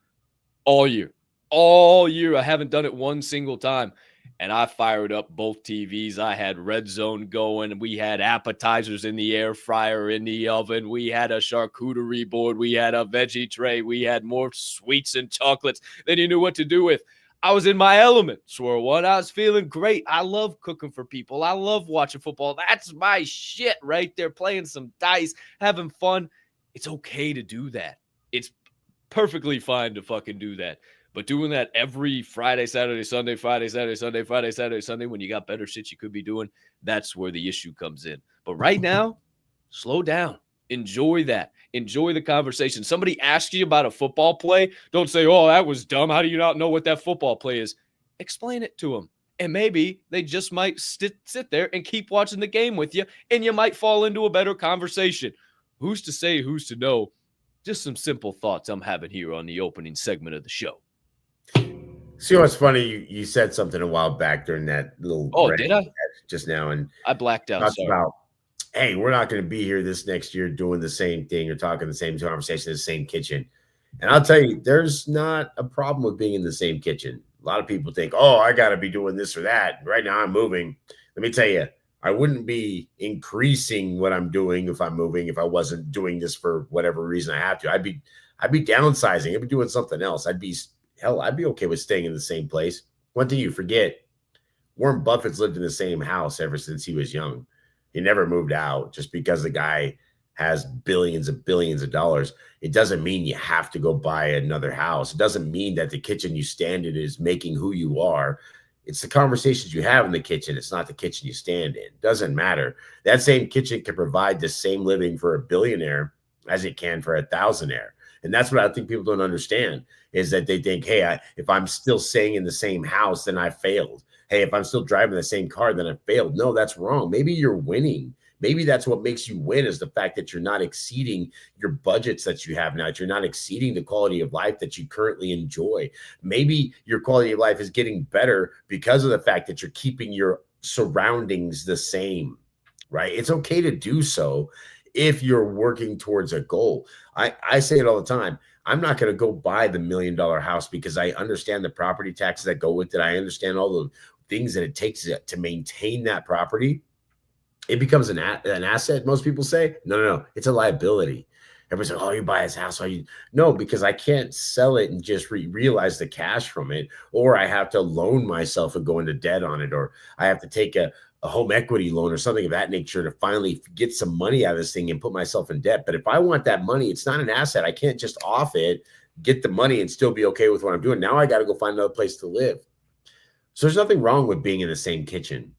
all year. All year. I haven't done it one single time. And I fired up both TVs. I had Red Zone going. We had appetizers in the air fryer, in the oven. We had a charcuterie board. We had a veggie tray. We had more sweets and chocolates than you knew what to do with. I was in my element, Swirl One. I was feeling great. I love cooking for people. I love watching football. That's my shit right there, playing some dice, having fun. It's okay to do that. It's perfectly fine to fucking do that. But doing that every Friday, Saturday, Sunday, Friday, Saturday, Sunday, Friday, Saturday, Sunday, when you got better shit you could be doing, that's where the issue comes in. But right now, Slow down. Enjoy that. Enjoy the conversation. Somebody asks you about a football play. Don't say, oh, that was dumb. How do you not know what that football play is? Explain it to them. And maybe they just might sit there and keep watching the game with you, and you might fall into a better conversation. Who's to say, who's to know? Just some simple thoughts I'm having here on the opening segment of the show.
See what's funny? You said something a while back during that little
Did I?
Just now, and
I blacked out.
talked about, hey, we're not going to be here this next year doing the same thing or talking the same conversation in the same kitchen. And I'll tell you, there's not a problem with being in the same kitchen. A lot of people think, oh, I got to be doing this or that. Right now I'm moving. Let me tell you, I wouldn't be increasing what I'm doing if I'm moving, if I wasn't doing this for whatever reason I have to. I'd be downsizing. I'd be doing something else. I'd be okay with staying in the same place. One thing you forget, Warren Buffett's lived in the same house ever since he was young. He never moved out. Just because the guy has billions of dollars, it doesn't mean you have to go buy another house. It doesn't mean that the kitchen you stand in is making who you are. It's the conversations you have in the kitchen. It's not the kitchen you stand in. It doesn't matter. That same kitchen can provide the same living for a billionaire as it can for a thousandaire. And that's what I think people don't understand, is that they think, hey, if I'm still staying in the same house, then I failed. Hey, if I'm still driving the same car, then I failed. No, that's wrong. Maybe you're winning. Maybe that's what makes you win, is the fact that you're not exceeding your budgets that you have now, that you're not exceeding the quality of life that you currently enjoy. Maybe your quality of life is getting better because of the fact that you're keeping your surroundings the same, right? It's okay to do so if you're working towards a goal. I say it all the time. I'm not going to go buy the $1 million house because I understand the property taxes that go with it. I understand all the things that it takes to maintain that property. It becomes an asset. Most people say, no, it's a liability. Everybody's like, oh, you buy his house. No, because I can't sell it and just realize the cash from it, or I have to loan myself and go into debt on it, or I have to take a home equity loan or something of that nature to finally get some money out of this thing and put myself in debt. But if I want that money, it's not an asset. I can't just off it, get the money, and still be okay with what I'm doing. Now I got to go find another place to live. So there's nothing wrong with being in the same kitchen.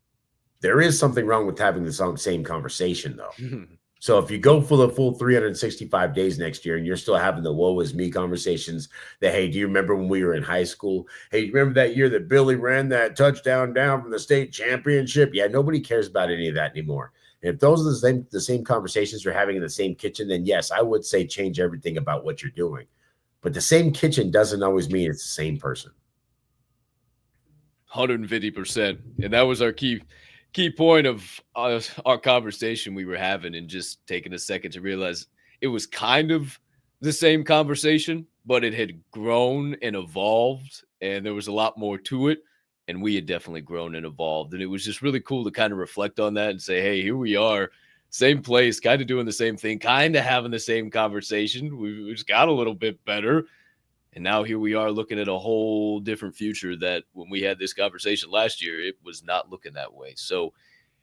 There is something wrong with having the same conversation, though. So if you go for the full 365 days next year and you're still having the woe is me conversations that, hey, do you remember when we were in high school? Hey, you remember that year that Billy ran that touchdown down from the state championship? Yeah, nobody cares about any of that anymore. And if those are the same conversations you're having in the same kitchen, then yes, I would say change everything about what you're doing. But the same kitchen doesn't always mean it's the same person.
150%. And that was our key point of our conversation we were having, and just taking a second to realize it was kind of the same conversation, but it had grown and evolved, and there was a lot more to it, and we had definitely grown and evolved. And it was just really cool to kind of reflect on that and say, hey, here we are, same place, kind of doing the same thing, kind of having the same conversation. We just got a little bit better. And now here we are looking at a whole different future that when we had this conversation last year, it was not looking that way. So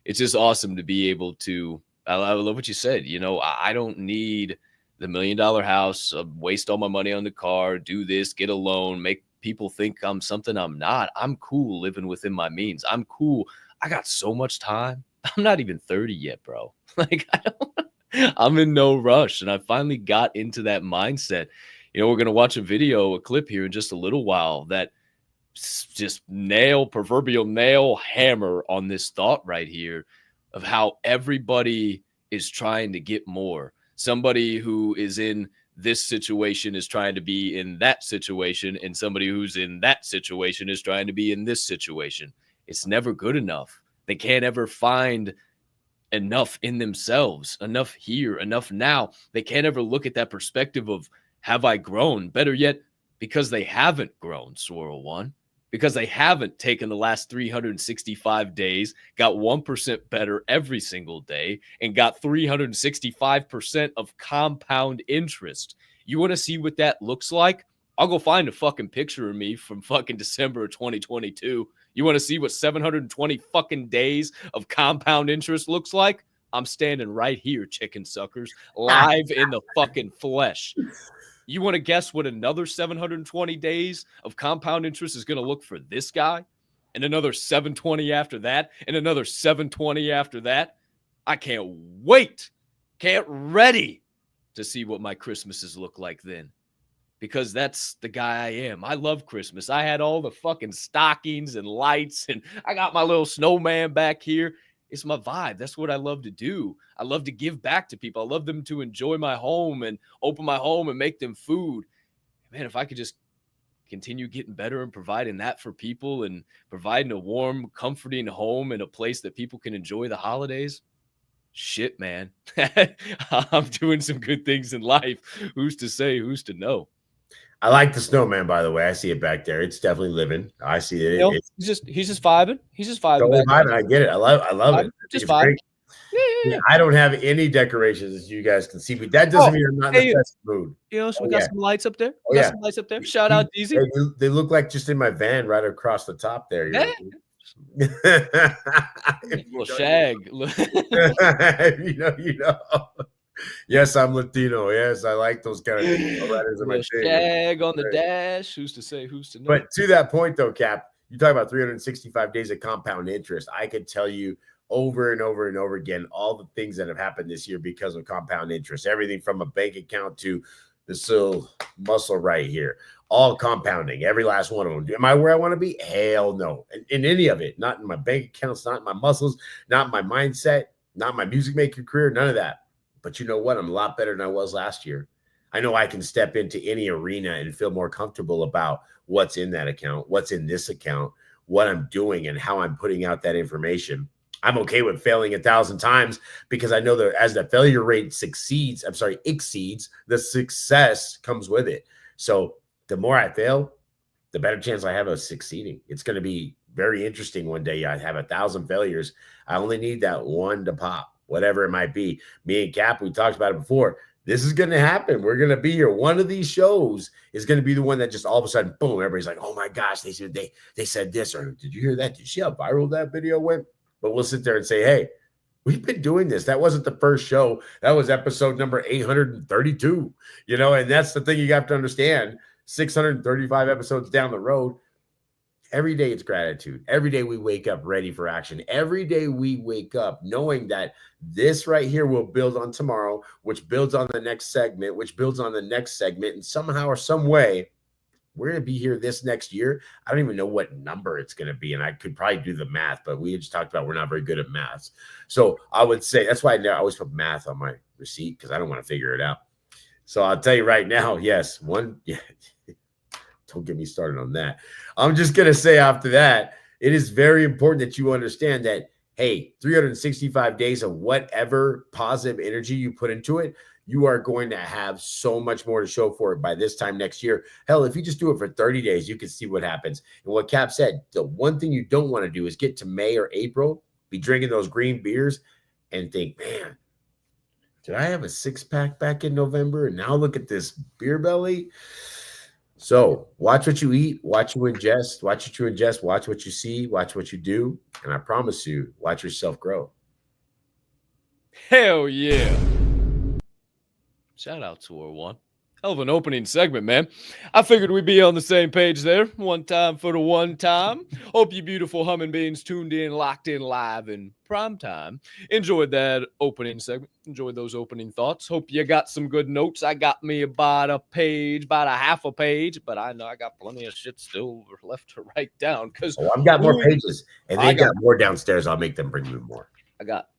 it's just awesome to be able to, I love what you said. You know, I don't need the $1 million house, waste all my money on the car, do this, get a loan, make people think I'm something I'm not. I'm cool living within my means. I'm cool. I got so much time. I'm not even 30 yet, bro. Like, I'm in no rush. And I finally got into that mindset. You know, we're going to watch a clip here in just a little while that just proverbial nail hammer on this thought right here of how everybody is trying to get more. Somebody who is in this situation is trying to be in that situation, and somebody who's in that situation is trying to be in this situation. It's never good enough. They can't ever find enough in themselves, enough here, enough now. They can't ever look at that perspective of, have I grown? Better yet, because they haven't grown, Swirl One, because they haven't taken the last 365 days, got 1% better every single day, and got 365% of compound interest. You want to see what that looks like? I'll go find a fucking picture of me from fucking December of 2022. You want to see what 720 fucking days of compound interest looks like? I'm standing right here, chicken suckers, live in the fucking flesh. You want to guess what another 720 days of compound interest is going to look for this guy? And another 720 after that, and another 720 after that? I can't wait Can't ready to see what my Christmases look like then. Because that's the guy I am. I love Christmas. I had all the fucking stockings and lights, and I got my little snowman back here. It's my vibe. That's what I love to do. I love to give back to people. I love them to enjoy my home and open my home and make them food. Man, if I could just continue getting better and providing that for people and providing a warm, comforting home and a place that people can enjoy the holidays, shit, man. I'm doing some good things in life. Who's to say? Who's to know?
I like the snowman, by the way. I see it back there. It's definitely living. I see it.
He's just vibing. He's just vibing.
I get it. I love it.
Just vibing.
Yeah. I don't have any decorations, as you guys can see, but that doesn't mean I'm not in the best mood.
You know, so we got some lights up there. Some lights up there. Shout out Deezy.
They look like just in my van right across the top there.
Little shag.
you know. Yes, I'm Latino. Yes, I like those kind of things.
Shag on the dash. Who's to say? Who's to know?
But to that point, though, Cap, you talk about 365 days of compound interest. I could tell you over and over and over again all the things that have happened this year because of compound interest. Everything from a bank account to this little muscle right here. All compounding, every last one of them. Am I where I want to be? Hell no. In any of it. Not in my bank accounts, not in my muscles, not in my mindset, not my music making career, none of that. But you know what? I'm a lot better than I was last year. I know I can step into any arena and feel more comfortable about what's in that account, what's in this account, what I'm doing, and how I'm putting out that information. I'm okay with failing 1,000 times because I know that as the failure rate exceeds, the success comes with it. So the more I fail, the better chance I have of succeeding. It's going to be very interesting one day. I have 1,000 failures. I only need that one to pop. Whatever it might be. Me and Cap, we talked about it before. This is going to happen. We're going to be here. One of these shows is going to be the one that just all of a sudden, boom, everybody's like, oh my gosh, they said this, or did you hear that? Did you see how viral that video went? But we'll sit there and say, hey, we've been doing this. That wasn't the first show. That was episode number 832, and that's the thing you have to understand. 635 episodes down the road. Every day it's gratitude. Every day we wake up ready for action. Every day we wake up knowing that this right here will build on tomorrow, which builds on the next segment, which builds on the next segment. And somehow or some way, we're going to be here this next year. I don't even know what number it's going to be. And I could probably do the math, but we just talked about we're not very good at maths. So I would say that's why I always put math on my receipt because I don't want to figure it out. So I'll tell you right now, yes, don't get me started on that. I'm just going to say after that, it is very important that you understand that, hey, 365 days of whatever positive energy you put into it, you are going to have so much more to show for it by this time next year. Hell, if you just do it for 30 days, you can see what happens. And what Cap said, the one thing you don't want to do is get to May or April, be drinking those green beers and think, man, did I have a six-pack back in November? And now look at this beer belly. So watch what you eat, watch what you ingest, watch what you see, watch what you do. And I promise you, watch yourself grow.
Hell yeah. Shout out to her one. Hell of an opening segment, man. I figured we'd be on the same page there. One time for the one time. Hope you beautiful humming beings tuned in, locked in live in prime time. Enjoyed that opening segment. Enjoyed those opening thoughts. Hope you got some good notes. I got me about a half a page, but I know I got plenty of shit still left to write down.
I've got more pages, and they got more downstairs. I'll make them bring you more.
I got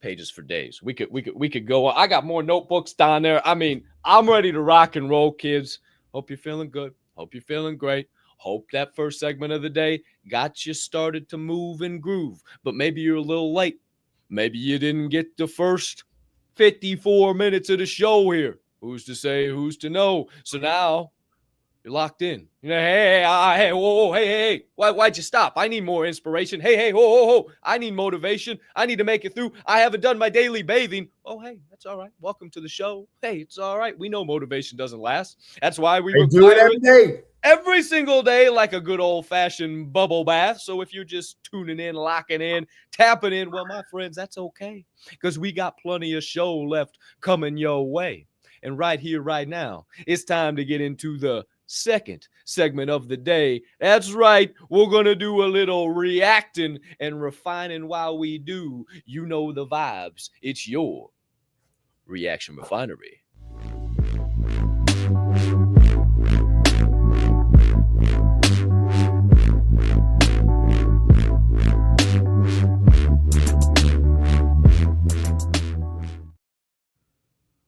pages for days. We could go on. I got more notebooks down there. I mean, I'm ready to rock and roll, kids. Hope you're feeling good. Hope you're feeling great. Hope that first segment of the day got you started to move and groove. But maybe you're a little late. Maybe you didn't get the first 54 minutes of the show here. Who's to say? Who's to know? So now you're locked in. Hey, whoa, hey. Why'd you stop? I need more inspiration. Hey, whoa. I need motivation. I need to make it through. I haven't done my daily bathing. Oh, hey, that's all right. Welcome to the show. Hey, it's all right. We know motivation doesn't last. That's why we
do it every day.
Every single day like a good old-fashioned bubble bath. So if you're just tuning in, locking in, tapping in, well, my friends, that's okay because we got plenty of show left coming your way. And right here, right now, it's time to get into the second segment of the day. That's right. We're going to do a little reacting and refining while we do. You know the vibes. It's your Reaction Refinery.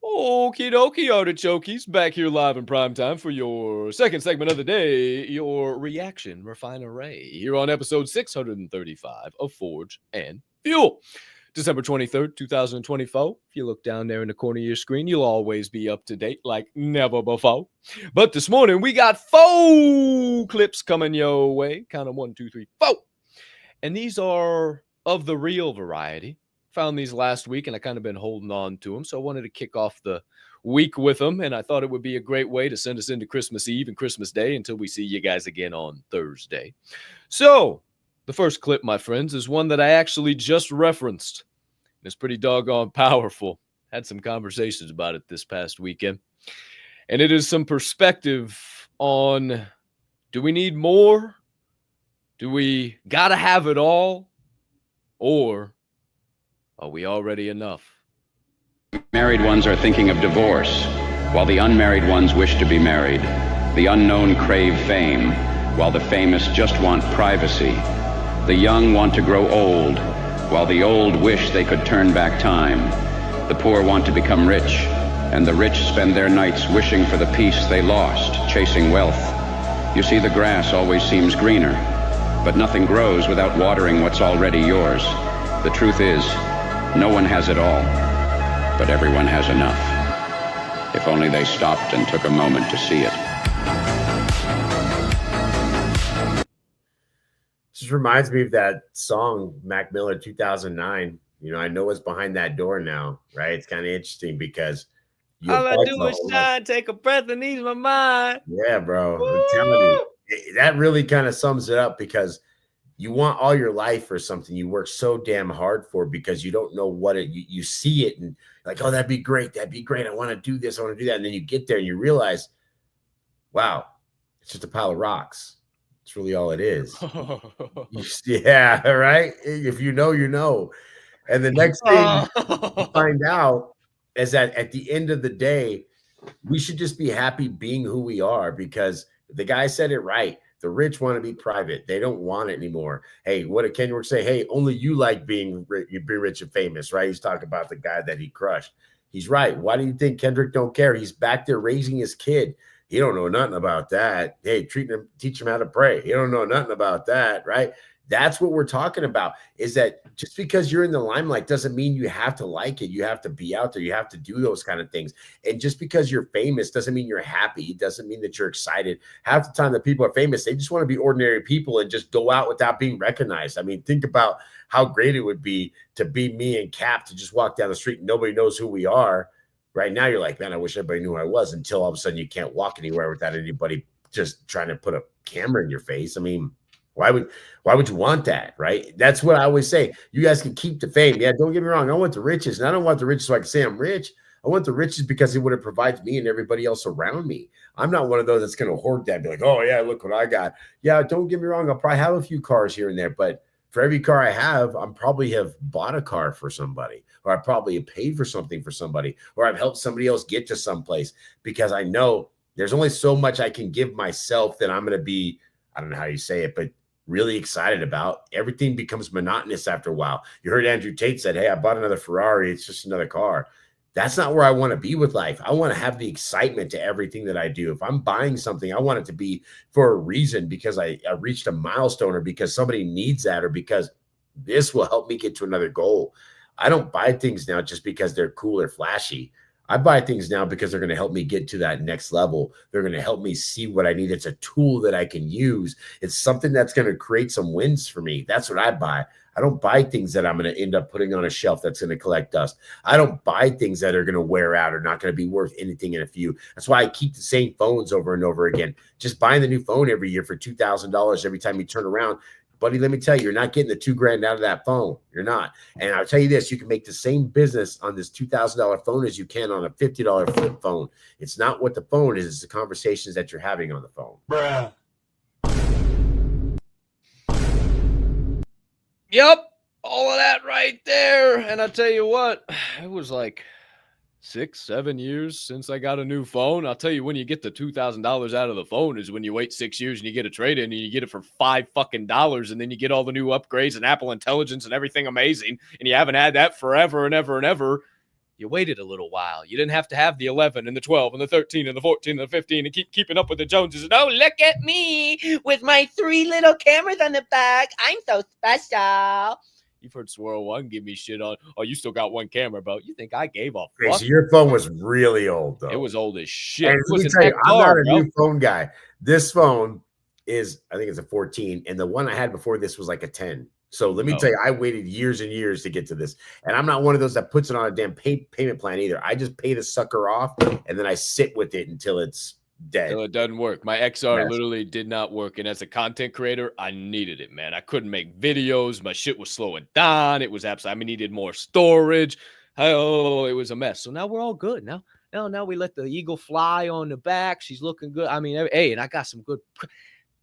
Okie dokie, artichokes, back here live in prime time for your second segment of the day, your Reaction Refinery, here on episode 635 of Forge and Fuel. December 23rd, 2024. If you look down there in the corner of your screen, you'll always be up to date like never before. But this morning, we got 4 clips coming your way. Count them 1, 2, 3, 4. And these are of the real variety. Found these last week, and I kind of been holding on to them, so I wanted to kick off the week with them, and I thought it would be a great way to send us into Christmas Eve and Christmas Day until we see you guys again on Thursday. So, the first clip, my friends, is one that I actually just referenced. It's pretty doggone powerful. Had some conversations about it this past weekend, and it is some perspective on, do we need more? Do we gotta have it all? Or are we already enough?
Married ones are thinking of divorce, while the unmarried ones wish to be married. The unknown crave fame, while the famous just want privacy. The young want to grow old, while the old wish they could turn back time. The poor want to become rich, and the rich spend their nights wishing for the peace they lost, chasing wealth. You see, the grass always seems greener, but nothing grows without watering what's already yours. The truth is, no one has it all, but everyone has enough. If only they stopped and took a moment to see it.
Just reminds me of that song, Mac Miller, 2009. You know, I know what's behind that door now, right? It's kind of interesting because
all I do is shine, take a breath, and ease my mind.
Yeah, bro. I'm telling you, that really kind of sums it up, because you want all your life for something you work so damn hard for, because you don't know what it, you see it and like, oh, that'd be great. That'd be great. I want to do this. I want to do that. And then you get there and you realize, wow, it's just a pile of rocks. It's really all it is. Yeah, right. If you know, you know. And the next thing you find out is that at the end of the day, we should just be happy being who we are, because the guy said it right. The rich want to be private. They don't want it anymore. Hey, what did Kendrick say? Hey, only you like being rich and famous, right? He's talking about the guy that he crushed. He's right. Why do you think Kendrick don't care? He's back there raising his kid. He don't know nothing about that. Hey, teach him how to pray. He don't know nothing about that, right? That's what we're talking about, is that just because you're in the limelight doesn't mean you have to like it. You have to be out there. You have to do those kind of things. And just because you're famous doesn't mean you're happy. It doesn't mean that you're excited. Half the time that people are famous, they just want to be ordinary people and just go out without being recognized. I mean, think about how great it would be to be me and Capp, to just walk down the street and nobody knows who we are. Right now, you're like, man, I wish everybody knew who I was, until all of a sudden you can't walk anywhere without anybody just trying to put a camera in your face. I mean, why would you want that, right? That's what I always say. You guys can keep the fame. Yeah, don't get me wrong. I want the riches, and I don't want the riches so I can say I'm rich. I want the riches because it would have provides me and everybody else around me. I'm not one of those that's going to hoard that and be like, oh, yeah, look what I got. Yeah, don't get me wrong. I'll probably have a few cars here and there, but for every car I have, I'm probably have bought a car for somebody, or I probably have paid for something for somebody, or I've helped somebody else get to someplace, because I know there's only so much I can give myself that I'm going to be, I don't know how you say it, but really excited about. Everything becomes monotonous after a while. You heard Andrew Tate said, hey, I bought another Ferrari. It's just another car. That's not where I want to be with life. I want to have the excitement to everything that I do. If I'm buying something, I want it to be for a reason, because I reached a milestone, or because somebody needs that, or because this will help me get to another goal. I don't buy things now just because they're cool or flashy. I buy things now because they're going to help me get to that next level. They're going to help me see what I need. It's a tool that I can use. It's something that's going to create some wins for me. That's what I buy. I don't buy things that I'm going to end up putting on a shelf that's going to collect dust. I don't buy things that are going to wear out or not going to be worth anything in a few. That's why I keep the same phones over and over again. Just buying the new phone every year for $2,000 every time you turn around. Buddy, let me tell you, you're not getting the $2,000 out of that phone. You're not. And I'll tell you this, you can make the same business on this $2,000 phone as you can on a $50 flip phone. It's not what the phone is, it's the conversations that you're having on the phone.
Bruh.
Yep, all of that right there. And I tell you what, it was like 6, 7 years since I got a new phone. I'll tell you, when you get the $2,000 out of the phone is when you wait 6 years and you get a trade in and you get it for $5 fucking, and then you get all the new upgrades and Apple Intelligence and everything amazing, and you haven't had that forever and ever and ever. You waited a little while. You didn't have to have the 11 and the 12 and the 13 and the 14 and the 15 and keep keeping up with the Joneses. And
Oh, look at me with my 3 little cameras on the back. I'm so special.
you've heard Swirl One give me shit on, oh, you still got one camera, bro. You think I gave a
Okay,
fuck?
so your phone was really old, though.
It was old as shit.
And
It
let
was
me
an
tell you, I'm not
XR,
a
bro.
new phone guy. This phone is, I think it's a 14, and the one I had before this was like a 10. So let me
Oh.
tell you, I waited years and years to get to this. And I'm not one of those that puts it on a damn payment plan either. I just pay the sucker off, and then I sit with it until it's dead.
Until it doesn't work. My XR
Yes.
literally did not work. And as a content creator, I needed it, man. I couldn't make videos. My shit was slowing down. It was absolutely, I needed more storage. Oh, it was a mess. So now we're all good. Now we let the eagle fly on the back. She's looking good. I mean, hey, and I got some good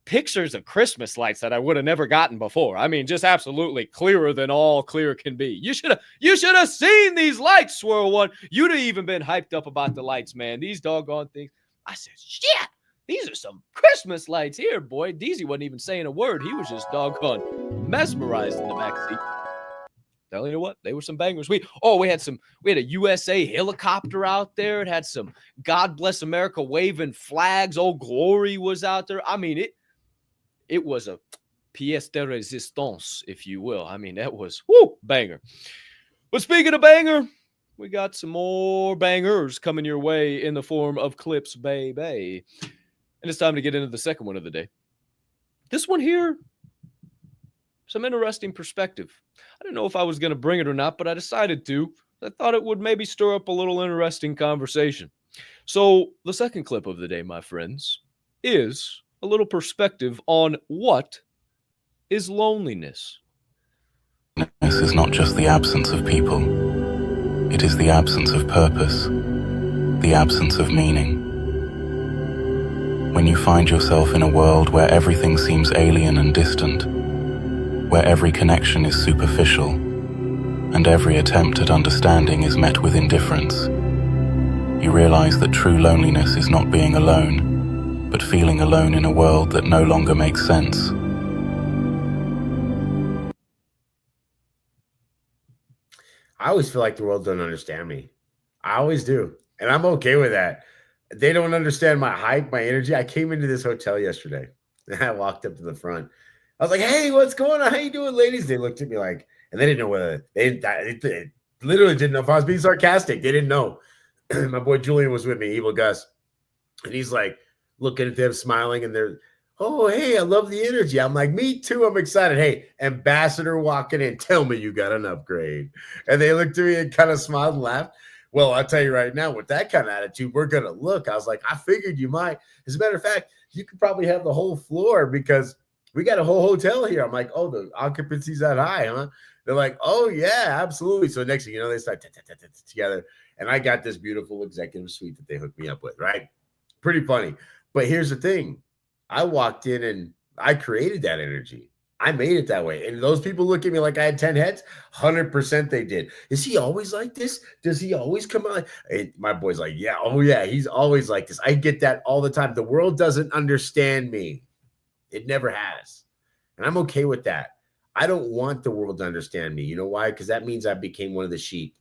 pictures of Christmas lights that I would have never gotten before. I mean, just absolutely clearer than all clear can be. You should have seen these lights, Swirl One. You'd have even been hyped up about the lights, man. These doggone things. I said, shit, these are some Christmas lights here, boy. Deezy wasn't even saying a word. He was just doggone mesmerized in the back seat. Tell you what, they were some bangers. We had a USA helicopter out there. It had some God Bless America waving flags. Old Glory was out there. I mean, it was a pièce de résistance, if you will. I mean, that was banger. But speaking of banger, we got some more bangers coming your way in the form of clips, baby. And it's time to get into the second one of the day. This one here, some interesting perspective. I didn't know if I was going to bring it or not, but I decided to. I thought it would maybe stir up a little interesting conversation. So the second clip of the day, my friends, is a little perspective on what is loneliness.
This is not just the absence of people. It is the absence of purpose, the absence of meaning. When you find yourself in a world where everything seems alien and distant, where every connection is superficial, and every attempt at understanding is met with indifference, you realize that true loneliness is not being alone, but feeling alone in a world that no longer makes sense.
I always feel like the world don't understand me. I always do. And I'm okay with that. They don't understand my hype, my energy. I came into this hotel yesterday and I walked up to the front. I was like, hey, what's going on? How you doing, ladies? They looked at me like, and they didn't know whether they literally didn't know if I was being sarcastic. They didn't know. My boy Julian was with me, Evil Gus. And he's like looking at them, smiling, and they're, oh, hey, I love the energy. I'm like, me too. I'm excited. Hey, ambassador walking in, tell me you got an upgrade. And they looked at me and kind of smiled and laughed. Well, I'll tell you right now, with that kind of attitude, we're going to look. I was like, I figured you might. As a matter of fact, you could probably have the whole floor because we got a whole hotel here. I'm like, oh, the occupancy's that high, huh? They're like, oh, yeah, absolutely. So next thing you know, they start together. And I got this beautiful executive suite that they hooked me up with, right? Pretty funny. But here's the thing. I walked in and I created that energy. I made it that way. And those people look at me like I had 10 heads. 100% they did. Is he always like this? Does he always come on? And my boy's like, yeah. Oh, yeah. He's always like this. I get that all the time. The world doesn't understand me. It never has. And I'm okay with that. I don't want the world to understand me. You know why? Because that means I became one of the sheep.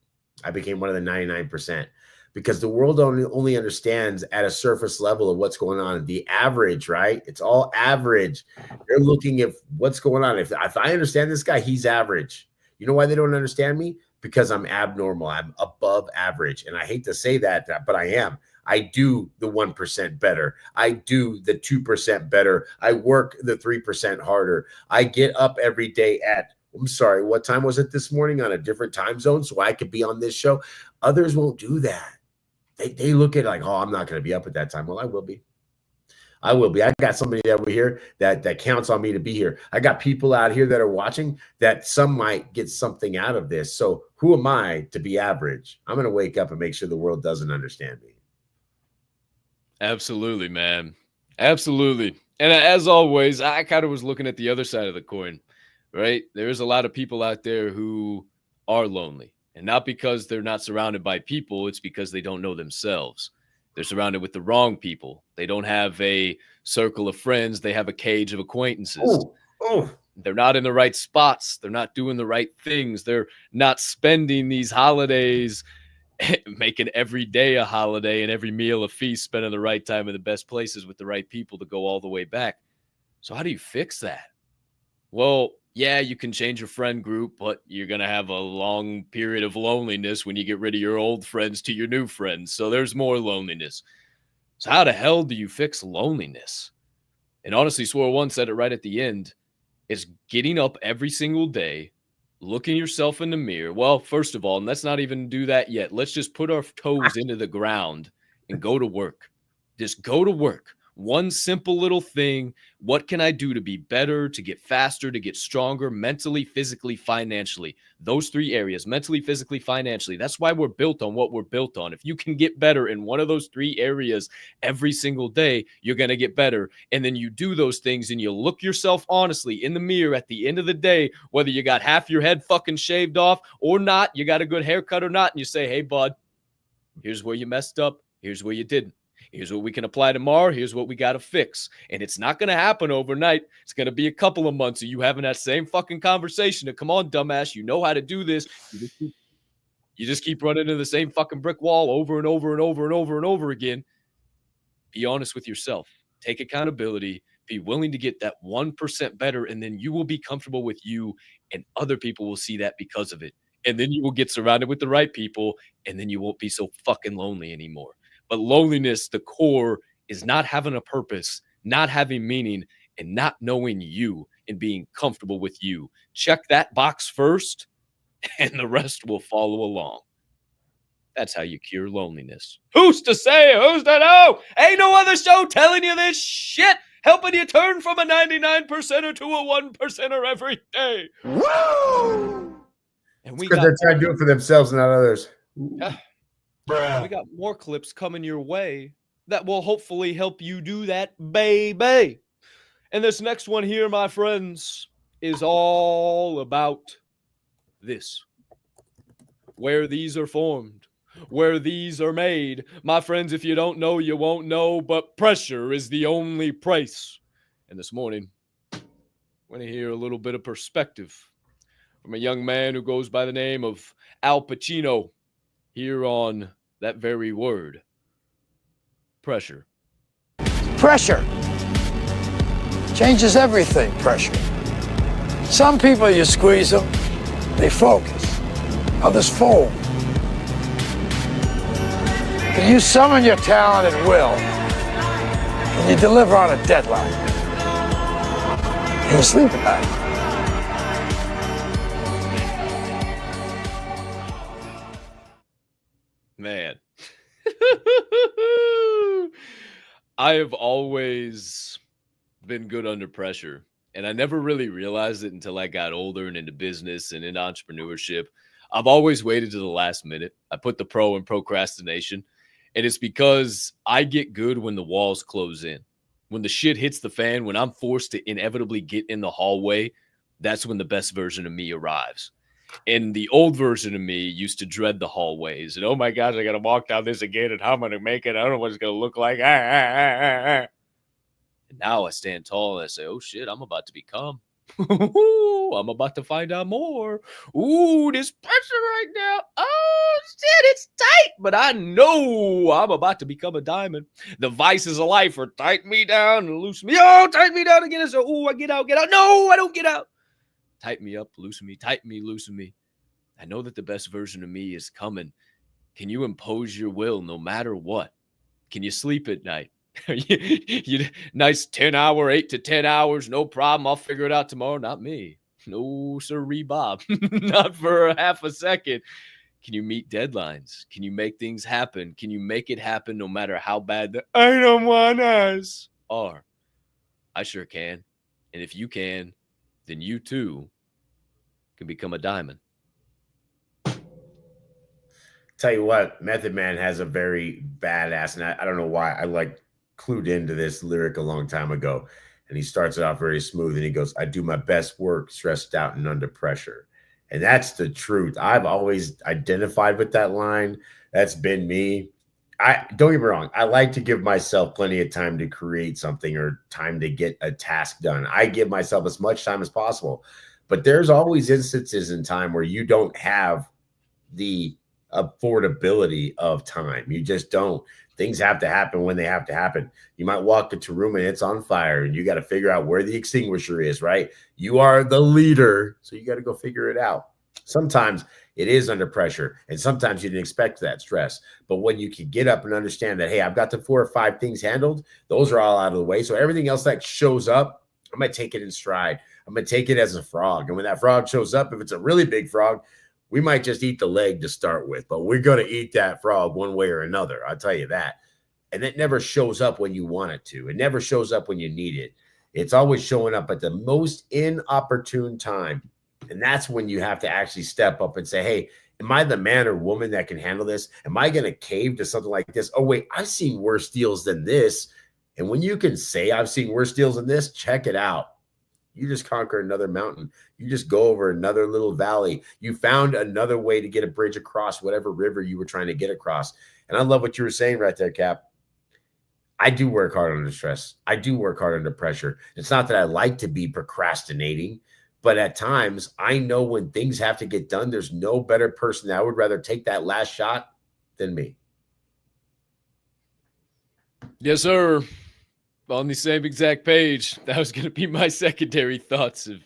I became one of the 99%. Because the world only understands at a surface level of what's going on. The average, right? It's all average. They're looking at what's going on. If I understand this guy, he's average. You know why they don't understand me? Because I'm abnormal. I'm above average. And I hate to say that, but I am. I do the 1% better. I do the 2% better. I work the 3% harder. I get up every day at, I'm sorry, what time was it this morning on a different time zone so I could be on this show? Others won't do that. They look at it like, oh, I'm not going to be up at that time. Well, I will be. I will be. I got somebody over here that counts on me to be here. I got people out here that are watching that some might get something out of this. So who am I to be average? I'm going to wake up and make sure the world doesn't understand me.
Absolutely, man. Absolutely. And as always, I kind of was looking at the other side of the coin, right? There's a lot of people out there who are lonely. And not because they're not surrounded by people, it's because they don't know themselves. They're surrounded with the wrong people. They don't have a circle of friends. They have a cage of acquaintances. They're not in the right spots. They're not doing the right things. They're not spending these holidays, making every day a holiday and every meal a feast, spending the right time in the best places with the right people to go all the way back. So how do you fix that? Well, yeah, you can change your friend group, but you're going to have a long period of loneliness when you get rid of your old friends to your new friends. So there's more loneliness. So how the hell do you fix loneliness? And honestly, Swirl One said it right at the end. It's getting up every single day, looking yourself in the mirror. Well, first of all, and let's not even do that yet. Let's just put our toes into the ground and go to work. Just go to work. One simple little thing. What can I do to be better, to get faster, to get stronger, mentally, physically, financially? Those 3 areas, mentally, physically, financially. That's why we're built on what we're built on. If you can get better in one of those 3 areas every single day, you're going to get better. And then you do those things and you look yourself honestly in the mirror at the end of the day, whether you got half your head fucking shaved off or not, you got a good haircut or not, and you say, hey, bud, here's where you messed up. Here's where you didn't. Here's what we can apply tomorrow. Here's what we got to fix. And it's not going to happen overnight. It's going to be a couple of months of you having that same fucking conversation to, come on, dumbass, you know how to do this. You just keep running into the same fucking brick wall over and over and over and over and over again. Be honest with yourself. Take accountability. Be willing to get that 1% better, and then you will be comfortable with you, and other people will see that because of it. And then you will get surrounded with the right people, and then you won't be so fucking lonely anymore. But loneliness, the core, is not having a purpose, not having meaning, and not knowing you and being comfortable with you. Check that box first, and the rest will follow along. That's how you cure loneliness. Who's to say? Who's to know? Ain't no other show telling you this shit, helping you turn from a 99%er to a 1%er every day.
Woo! And we because they're trying to do it for themselves and not others.
Yeah. We got more clips coming your way that will hopefully help you do that, baby. And this next one here, my friends, is all about this. Where these are formed, where these are made. My friends, if you don't know, you won't know, but pressure is the only price. And this morning, we're going to hear a little bit of perspective from a young man who goes by the name of Al Pacino here on that very word, pressure.
Pressure changes everything, pressure. Some people, you squeeze them, they focus. Others fold. Can you summon your talent at will? Can you deliver on a deadline? Can you sleep at night?
Man. I have always been good under pressure, and I never really realized it until I got older and into business and in entrepreneurship. I've always waited to the last minute. I put the pro in procrastination, and it's because I get good when the walls close in. When the shit hits the fan, when I'm forced to inevitably get in the hallway, that's when the best version of me arrives. And the old version of me used to dread the hallways. And, oh, my gosh, I got to walk down this again, and how am I going to make it? I don't know what it's going to look like. And now I stand tall, and I say, oh, shit, I'm about to become. I'm about to find out more. Ooh, this pressure right now. Oh, shit, it's tight. But I know I'm about to become a diamond. The vices of life are tighten me down and loosen me. Oh, tighten me down again. So, ooh, I get out, get out. No, I don't get out. Tighten me up, loosen me, tighten me, loosen me. I know that the best version of me is coming. Can you impose your will no matter what? Can you sleep at night? you nice 10-hour, 8 to 10 hours, no problem. I'll figure it out tomorrow. Not me. No, sirree, Bob. Not for a half a second. Can you meet deadlines? Can you make things happen? Can you make it happen no matter how bad the I don't want us are? I sure can. And if you can, then you too can become a diamond.
Tell you what, Method Man has a very badass, and I don't know why I clued into this lyric a long time ago. And he starts it off very smooth, and he goes, I do my best work stressed out and under pressure. And that's the truth. I've always identified with that line. That's been me. I don't get me wrong. I like to give myself plenty of time to create something or time to get a task done. I give myself as much time as possible, but there's always instances in time where you don't have the affordability of time. You just don't. Things have to happen when they have to happen. You might walk into a room and it's on fire and you got to figure out where the extinguisher is, right? You are the leader, so you got to go figure it out. Sometimes it is under pressure, and sometimes you didn't expect that stress. But when you can get up and understand that, hey, I've got the 4 or 5 things handled, those are all out of the way. So everything else that shows up, I'm going to take it in stride. I'm going to take it as a frog. And when that frog shows up, if it's a really big frog, we might just eat the leg to start with, but we're going to eat that frog one way or another. I'll tell you that. And it never shows up when you want it to. It never shows up when you need it. It's always showing up at the most inopportune time. And that's when you have to actually step up and say, hey, am I the man or woman that can handle this? Am I going to cave to something like this? Oh, wait, I've seen worse deals than this. And when you can say I've seen worse deals than this, check it out. You just conquer another mountain. You just go over another little valley. You found another way to get a bridge across whatever river you were trying to get across. And I love what you were saying right there, Cap. I do work hard under stress. I do work hard under pressure. It's not that I like to be procrastinating, but at times I know when things have to get done, there's no better person that I would rather take that last shot than me.
Yes, sir. On the same exact page. That was going to be my secondary thoughts of,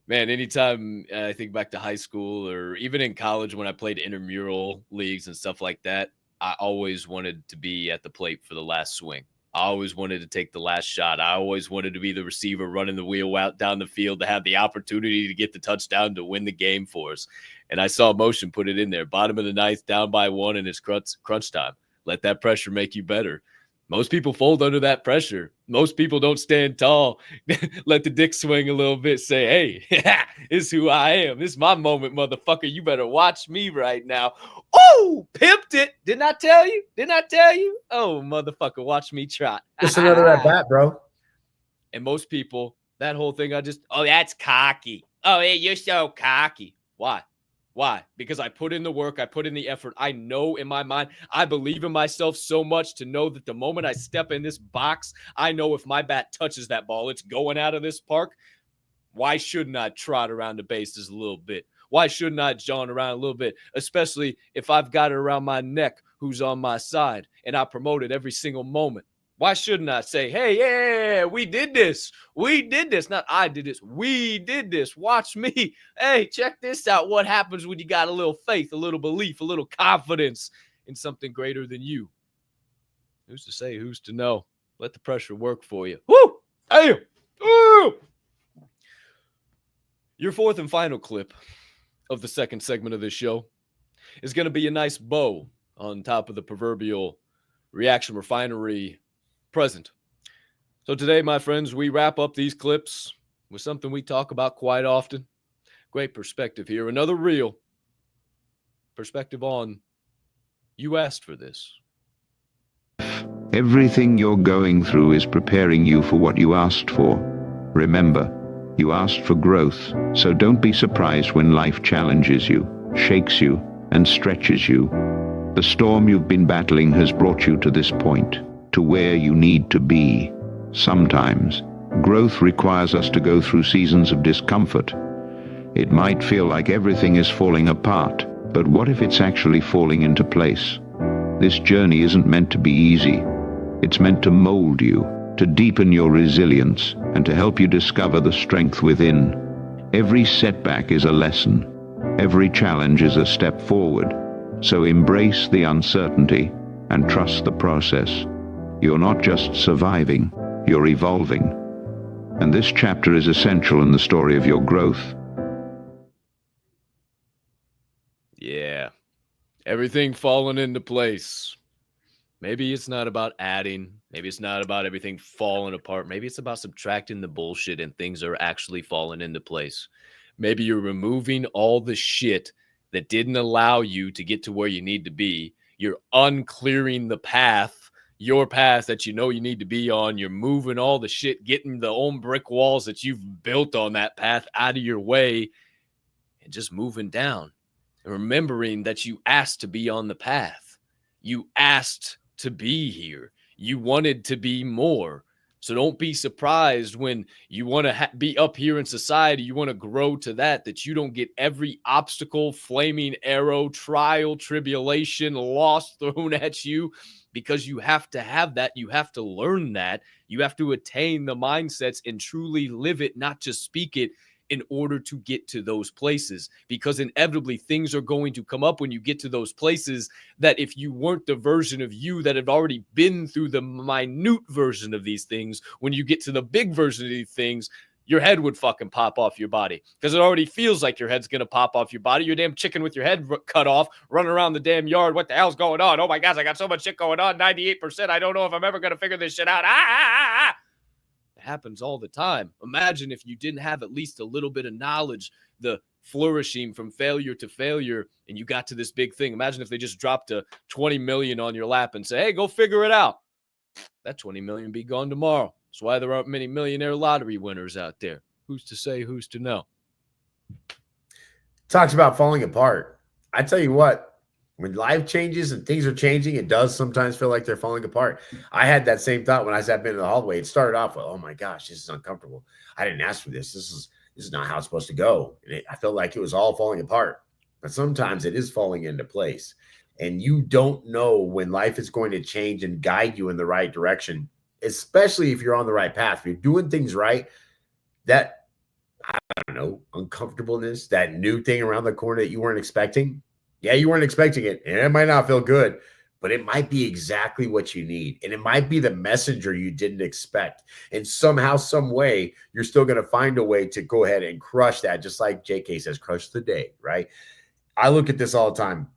man, anytime I think back to high school or even in college when I played intramural leagues and stuff like that, I always wanted to be at the plate for the last swing. I always wanted to take the last shot. I always wanted to be the receiver running the wheel out down the field to have the opportunity to get the touchdown to win the game for us. And I saw Motion put it in there. Bottom of the ninth, down by 1, and it's crunch time. Let that pressure make you better. Most people fold under that pressure. Most people don't stand tall. Let the dick swing a little bit. Say, hey, this is who I am. This is my moment, motherfucker. You better watch me right now. Oh, pimped it. Didn't I tell you? Didn't I tell you? Oh, motherfucker, watch me trot.
Just another at bat, bro.
And most people, that whole thing, oh, that's cocky. Oh, yeah, you're so cocky. Why? Why? Because I put in the work. I put in the effort. I know in my mind, I believe in myself so much to know that the moment I step in this box, I know if my bat touches that ball, it's going out of this park. Why shouldn't I trot around the bases a little bit? Why shouldn't I jaunt around a little bit? Especially if I've got it around my neck who's on my side and I promote it every single moment. Why shouldn't I say, hey, yeah, we did this. We did this. Not I did this. We did this. Watch me. Hey, check this out. What happens when you got a little faith, a little belief, a little confidence in something greater than you? Who's to say? Who's to know? Let the pressure work for you. Woo! Damn! Woo! Your fourth and final clip of the second segment of this show is going to be a nice bow on top of the proverbial reaction refinery present. So today, my friends, we wrap up these clips with something we talk about quite often. Great perspective here. Another real perspective on you asked for this.
Everything you're going through is preparing you for what you asked for. Remember, you asked for growth, so don't be surprised when life challenges you, shakes you, and stretches you. The storm you've been battling has brought you to this point, to where you need to be. Sometimes, growth requires us to go through seasons of discomfort. It might feel like everything is falling apart, but what if it's actually falling into place? This journey isn't meant to be easy. It's meant to mold you, to deepen your resilience, and to help you discover the strength within. Every setback is a lesson. Every challenge is a step forward. So embrace the uncertainty and trust the process. You're not just surviving, you're evolving. And this chapter is essential in the story of your growth.
Yeah. Everything falling into place. Maybe it's not about adding. Maybe it's not about everything falling apart. Maybe it's about subtracting the bullshit and things are actually falling into place. Maybe you're removing all the shit that didn't allow you to get to where you need to be. You're unclearing the path, your path that you know you need to be on. You're moving all the shit, getting the own brick walls that you've built on that path out of your way. and just moving down and remembering that you asked to be on the path. You asked to be here. You wanted to be more. So don't be surprised when you want to be up here in society, you want to grow to that you don't get every obstacle, flaming arrow, trial, tribulation, loss thrown at you, because you have to have that. You have to learn that. You have to attain the mindsets and truly live it, not just speak it, in order to get to those places, because inevitably things are going to come up when you get to those places that if you weren't the version of you that had already been through the minute version of these things, when you get to the big version of these things, your head would fucking pop off your body, because it already feels like your head's going to pop off your body. You're a damn chicken with your head cut off, running around the damn yard. What the hell's going on? Oh my gosh, I got so much shit going on. 98%. I don't know if I'm ever going to figure this shit out. It happens all the time. Imagine if you didn't have at least a little bit of knowledge, the flourishing from failure to failure, and you got to this big thing. Imagine if they just dropped a 20 million on your lap and say, hey, go figure it out. That 20 million be gone tomorrow. That's why there aren't many millionaire lottery winners out there. Who's to say, who's to know?
Talks about falling apart. I tell you what, when life changes and things are changing, it does sometimes feel like they're falling apart. I had that same thought when I sat in the hallway. It started off with, oh my gosh, this is uncomfortable. I didn't ask for this. This is not how it's supposed to go. And I felt like it was all falling apart. But sometimes it is falling into place. And you don't know when life is going to change and guide you in the right direction, especially if you're on the right path. If you're doing things right, that, I don't know, uncomfortableness, that new thing around the corner that you weren't expecting. Yeah, you weren't expecting it, and it might not feel good, but it might be exactly what you need, and it might be the messenger you didn't expect. And somehow, some way, you're still going to find a way to go ahead and crush that, just like JK says, crush the day, right? I look at this all the time.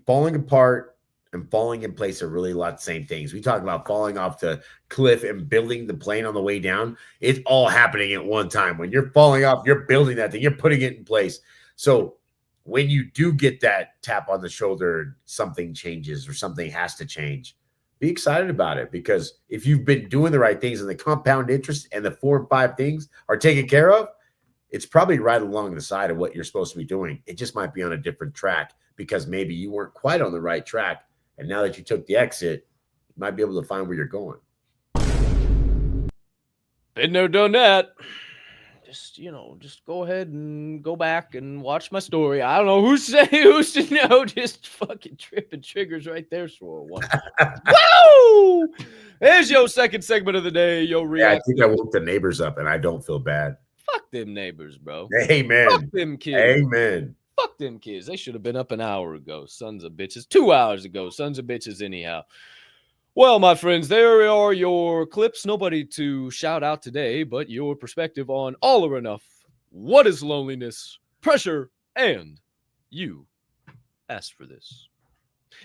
Falling apart and falling in place are really a lot of the same things. We talk about falling off the cliff and building the plane on the way down. It's all happening at one time. When you're falling off, you're building that thing, you're putting it in place. So when you do get that tap on the shoulder, something changes or something has to change, be excited about it, because if you've been doing the right things and the compound interest and the 4 and 5 things are taken care of, it's probably right along the side of what you're supposed to be doing. It just might be on a different track because maybe you weren't quite on the right track. And now that you took the exit, you might be able to find where you're going.
Been there, done that. Just go ahead and go back and watch my story. I don't know who's to say, who's to know. Just fucking tripping triggers right there, Swirl One. Woo! There's your second segment of the day. Yo,
yeah, I think I woke the neighbors up, and I don't feel bad.
Fuck them neighbors, bro.
Amen.
Fuck them kids.
Amen.
Fuck them kids. They should have been up an hour ago. Sons of bitches. 2 hours ago. Sons of bitches anyhow. Well, my friends, there are your clips. Nobody to shout out today, but your perspective on all or enough. What is loneliness, pressure, and you asked for this.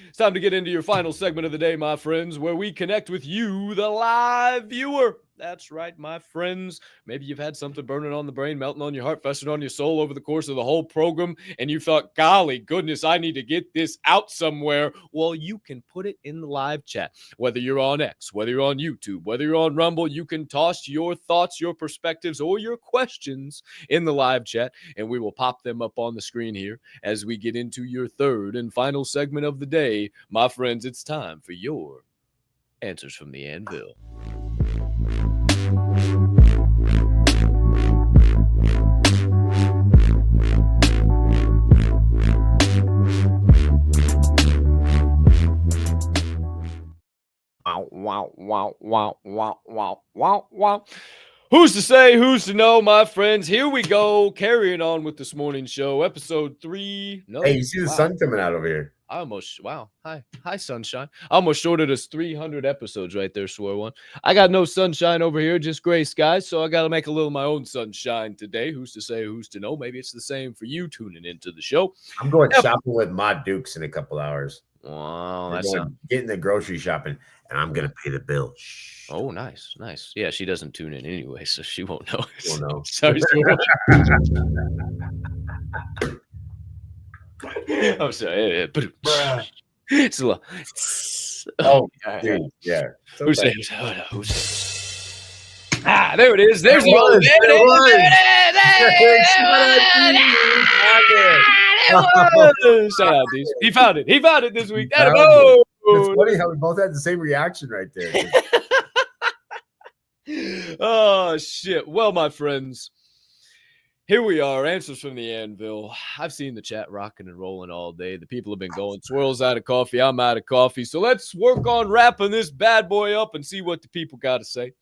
It's time to get into your final segment of the day, my friends, where we connect with you, the live viewer. That's right, my friends. Maybe you've had something burning on the brain, melting on your heart, festering on your soul over the course of the whole program, and you thought, golly goodness, I need to get this out somewhere. Well, you can put it in the live chat. Whether you're on X, whether you're on YouTube, whether you're on Rumble, you can toss your thoughts, your perspectives, or your questions in the live chat, and we will pop them up on the screen here as we get into your third and final segment of the day. My friends, it's time for your answers from the Anvil. Wow. Who's to say, who's to know, my friends? Here we go, carrying on with this morning's show, episode 3. No,
hey, you see the sun coming out over here.
I almost, hi, sunshine. I almost shorted us 300 episodes right there, Swirl One. I got no sunshine over here, just gray skies, so I got to make a little of my own sunshine today. Who's to say, who's to know? Maybe it's the same for you tuning into the show.
I'm going shopping with Ma Dukes in a couple hours.
Wow, that's
getting the grocery shopping, and I'm going to pay the bill. Shh.
Oh, nice. Yeah, she doesn't tune in anyway, so she won't know.
She won't know.
Sorry, I'm sorry. It's a little.
Oh, dude, yeah.
Who's there it is. There's
There
Shout out, Deez. He found it. He found it this week.
Found it.
Oh,
It's funny how we both had the same reaction right there.
oh shit. Well, my friends, here we are. Answers from the Anvil. I've seen the chat rocking and rolling all day. The people have been going. Swirl's out of coffee. I'm out of coffee. So let's work on wrapping this bad boy up and see what the people got to say.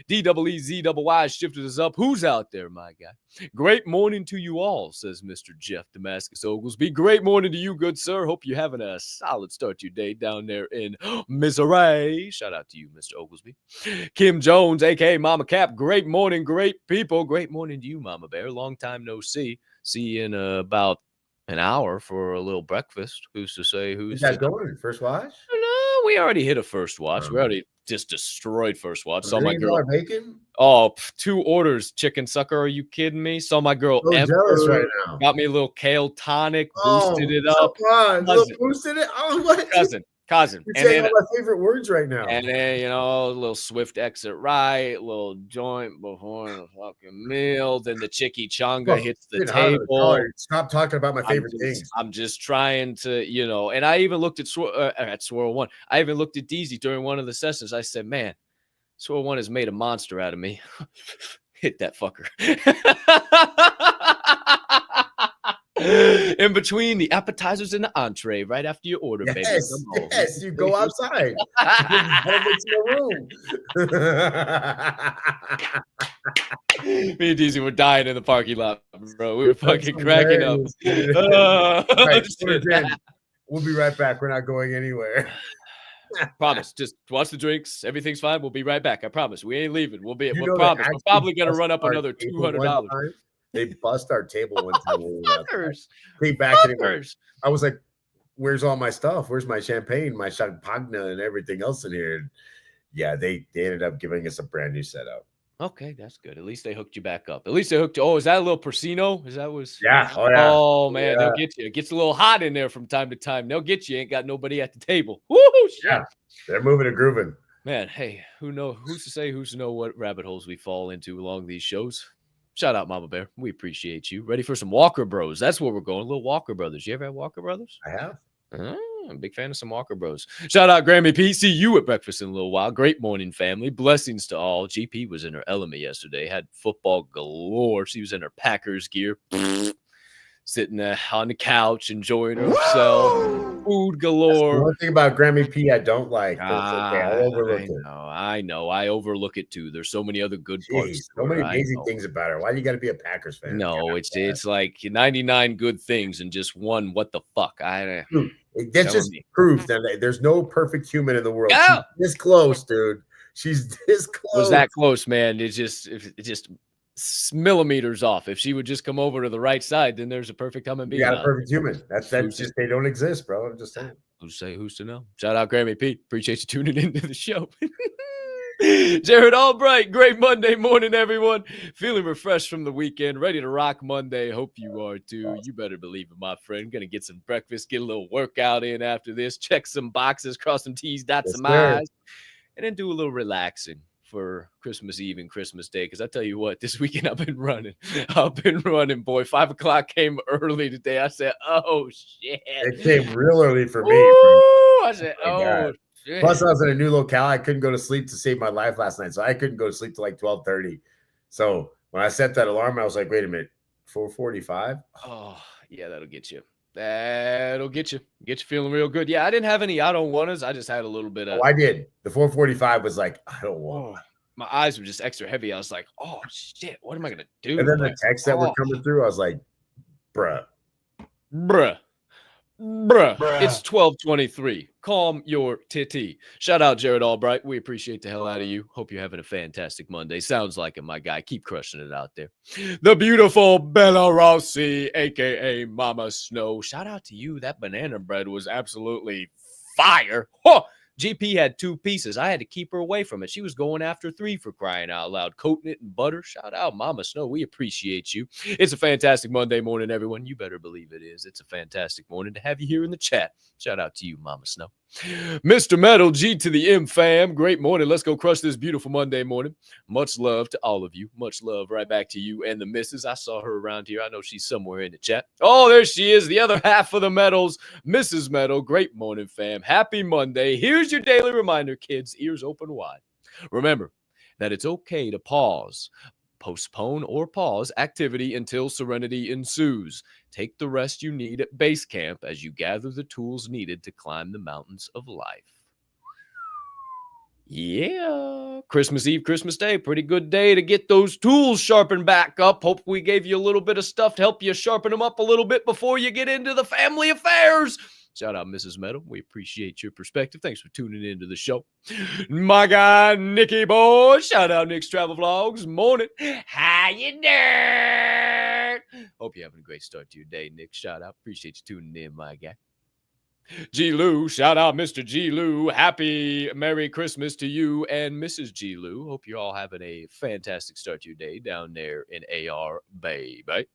DEEZYY shifted us up. Who's out there, my guy? Great morning to you all, says Mr. Jeff Damascus Oglesby. Great morning to you, good sir. Hope you're having a solid start to your day down there in Missouri. Shout out to you, Mr. Oglesby. Kim Jones, a.k.a. Mama Cap. Great morning, great people. Great morning to you, Mama Bear. Long time no see. See you in about an hour for a little breakfast. Who's to say who's
that going? First watch?
No, we already hit a first watch. We already just destroyed first watch. Saw my girl.
Bacon?
Oh, 2 orders, chicken sucker. Are you kidding me? Saw my girl
jealous right now.
Got me a little kale tonic, boosted it up.
Boosted it? Oh, what?
Cousin.
You're saying all my favorite words right now.
And then, a little swift exit right, little joint before the fucking meal. Then the chiki changa hits the table.
Stop talking about my favorite things.
I'm just trying to, and I even looked at Swirl One. I even looked at Deezy during one of the sessions. I said, man, Swirl One has made a monster out of me. Hit that fucker. In between the appetizers and the entree, right after your order, baby.
Yes, you go outside.
Me and Deezy were dying in the parking lot, bro. We were fucking cracking up.
We'll be right back. We're not going anywhere.
Promise. Just watch the drinks. Everything's fine. We'll be right back. I promise. We ain't leaving. We'll promise. We're probably gonna run up another $200.
They bust our table one time.
Fuckers.
I was like, where's all my stuff? Where's my champagne, my champagne, and everything else in here? And yeah, they ended up giving us a brand new setup.
Okay, that's good. At least they hooked you back up. At least they hooked you. Oh, is that a little Persino? Is that was?
Yeah.
Oh man, they'll get you. It gets a little hot in there from time to time. They'll get you. Ain't got nobody at the table. Woo!
Yeah, they're moving and grooving.
Man, hey, who's to know what rabbit holes we fall into along these shows? Shout out, Mama Bear. We appreciate you. Ready for some Walker Bros? That's where we're going. Little Walker Brothers. You ever had Walker Brothers?
I have.
I'm a big fan of some Walker Bros. Shout out, Grammy P. See you at breakfast in a little while. Great morning, family. Blessings to all. GP was in her element yesterday. Had football galore. She was in her Packers gear. Sitting on the couch, enjoying herself. Food galore.
One thing about Grammy P I don't like. I overlook it.
I know. I overlook it too. There's so many other good parts.
So many amazing things about her. Why do you got to be a Packers fan?
No, it's like 99 good things and just one what the fuck.
That just proves that there's no perfect human in the world.
Oh!
She's this close, dude. She's this close.
Was that close, man? It just millimeters off. If she would just come over to the right side, then there's a perfect human being.
You got a perfect human. That's just they don't exist, bro. I'm just saying.
Who's to know? Shout out Grammy Pete. Appreciate you tuning into the show. Jared Albright, great Monday morning, everyone. Feeling refreshed from the weekend, ready to rock Monday. Hope you are too. You better believe it, my friend. Gonna get some breakfast, get a little workout in after this, check some boxes, cross some T's, dot some I's, and then do a little relaxing for Christmas Eve and Christmas Day. Because I tell you what, this weekend I've been running, boy. 5 o'clock came early today. I said, oh shit.
It came real early for me.
I said, oh shit.
Plus, I was in a new locale. I couldn't go to sleep to save my life last night. So I couldn't go to sleep till like 12:30. So when I set that alarm, I was like, wait a minute, 4:45?
Oh, yeah, that'll get you. That'll get you. Get you feeling real good. Yeah, I didn't have any I don't want us. I just had a little bit of.
Oh, I did. The 4:45 was like, I don't want.
My eyes were just extra heavy. I was like, oh shit, what am I gonna do?
And then the texts that were coming through, I was like, bruh.
It's 12:23. Calm your titty. Shout out Jared Albright. We appreciate the hell out of you. Hope you're having a fantastic Monday. Sounds like it, my guy. Keep crushing it out there. The beautiful Bella Rossi, aka Mama Snow. Shout out to you. That banana bread was absolutely fire. Oh, GP had 2 pieces. I had to keep her away from it. She was going after 3 for crying out loud, coating it in butter. Shout out Mama Snow. We appreciate you. It's a fantastic Monday morning, everyone. You better believe it is. It's a fantastic morning to have you here in the chat. Shout out to you, Mama Snow. Mr. Metal, G to the M fam. Great morning. Let's go crush this beautiful Monday morning. Much love to all of you. Much love right back to you and the missus. I saw her around here. I know she's somewhere in the chat. Oh, there she is. The other half of the Metals, Mrs. Metal. Great morning, fam. Happy Monday. Here's your daily reminder, kids. Ears open wide. Remember that it's okay to pause, postpone or pause activity until serenity ensues. Take the rest you need at base camp as you gather the tools needed to climb the mountains of life. Yeah, Christmas Eve, Christmas Day, pretty good day to get those tools sharpened back up. Hope we gave you a little bit of stuff to help you sharpen them up a little bit before you get into the family affairs. Shout out, Mrs. Metal. We appreciate your perspective. Thanks for tuning into the show. My guy, Nicky Boy. Shout out, Nick's Travel Vlogs. Morning. How you doing? Hope you're having a great start to your day, Nick. Shout out. Appreciate you tuning in, my guy. G. Lou. Shout out, Mr. G. Lou. Happy Merry Christmas to you and Mrs. G. Lou. Hope you're all having a fantastic start to your day down there in AR, baby.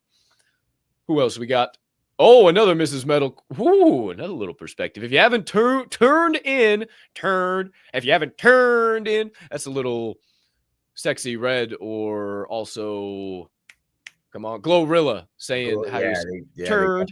Who else we got? Oh, another Mrs. Metal. Ooh, another little perspective. If you haven't turned in, that's a little Sexy Red or also, come on, Glorilla saying how you turned,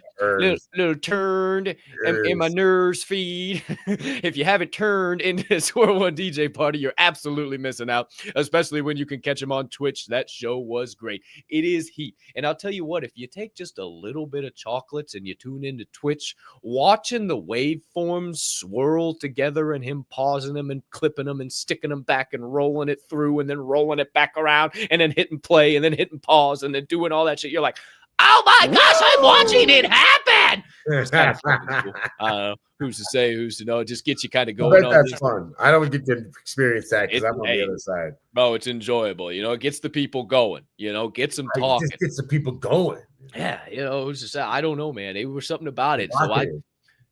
little turned, and my nerves feed. If you haven't turned into Swirl One DJ party, you're absolutely missing out, especially when you can catch him on Twitch. That show was great. It is heat. And I'll tell you what, if you take just a little bit of chocolates and you tune into Twitch, watching the waveforms swirl together and him pausing them and clipping them and sticking them back and rolling it through and then rolling it back around and then hitting play and then hitting pause and then doing all that shit. You're like, oh my gosh, I'm watching it happen. It's kind of fucking cool. Who's to say, who's to know? It just gets you kind of going.
That's fun. I don't get to experience that because I'm on the other side.
Bro, it's enjoyable. You know, it gets the people going. You know, gets them talking.
It just gets the people going.
Yeah, you know, it's just, I don't know, man. There was something about it. So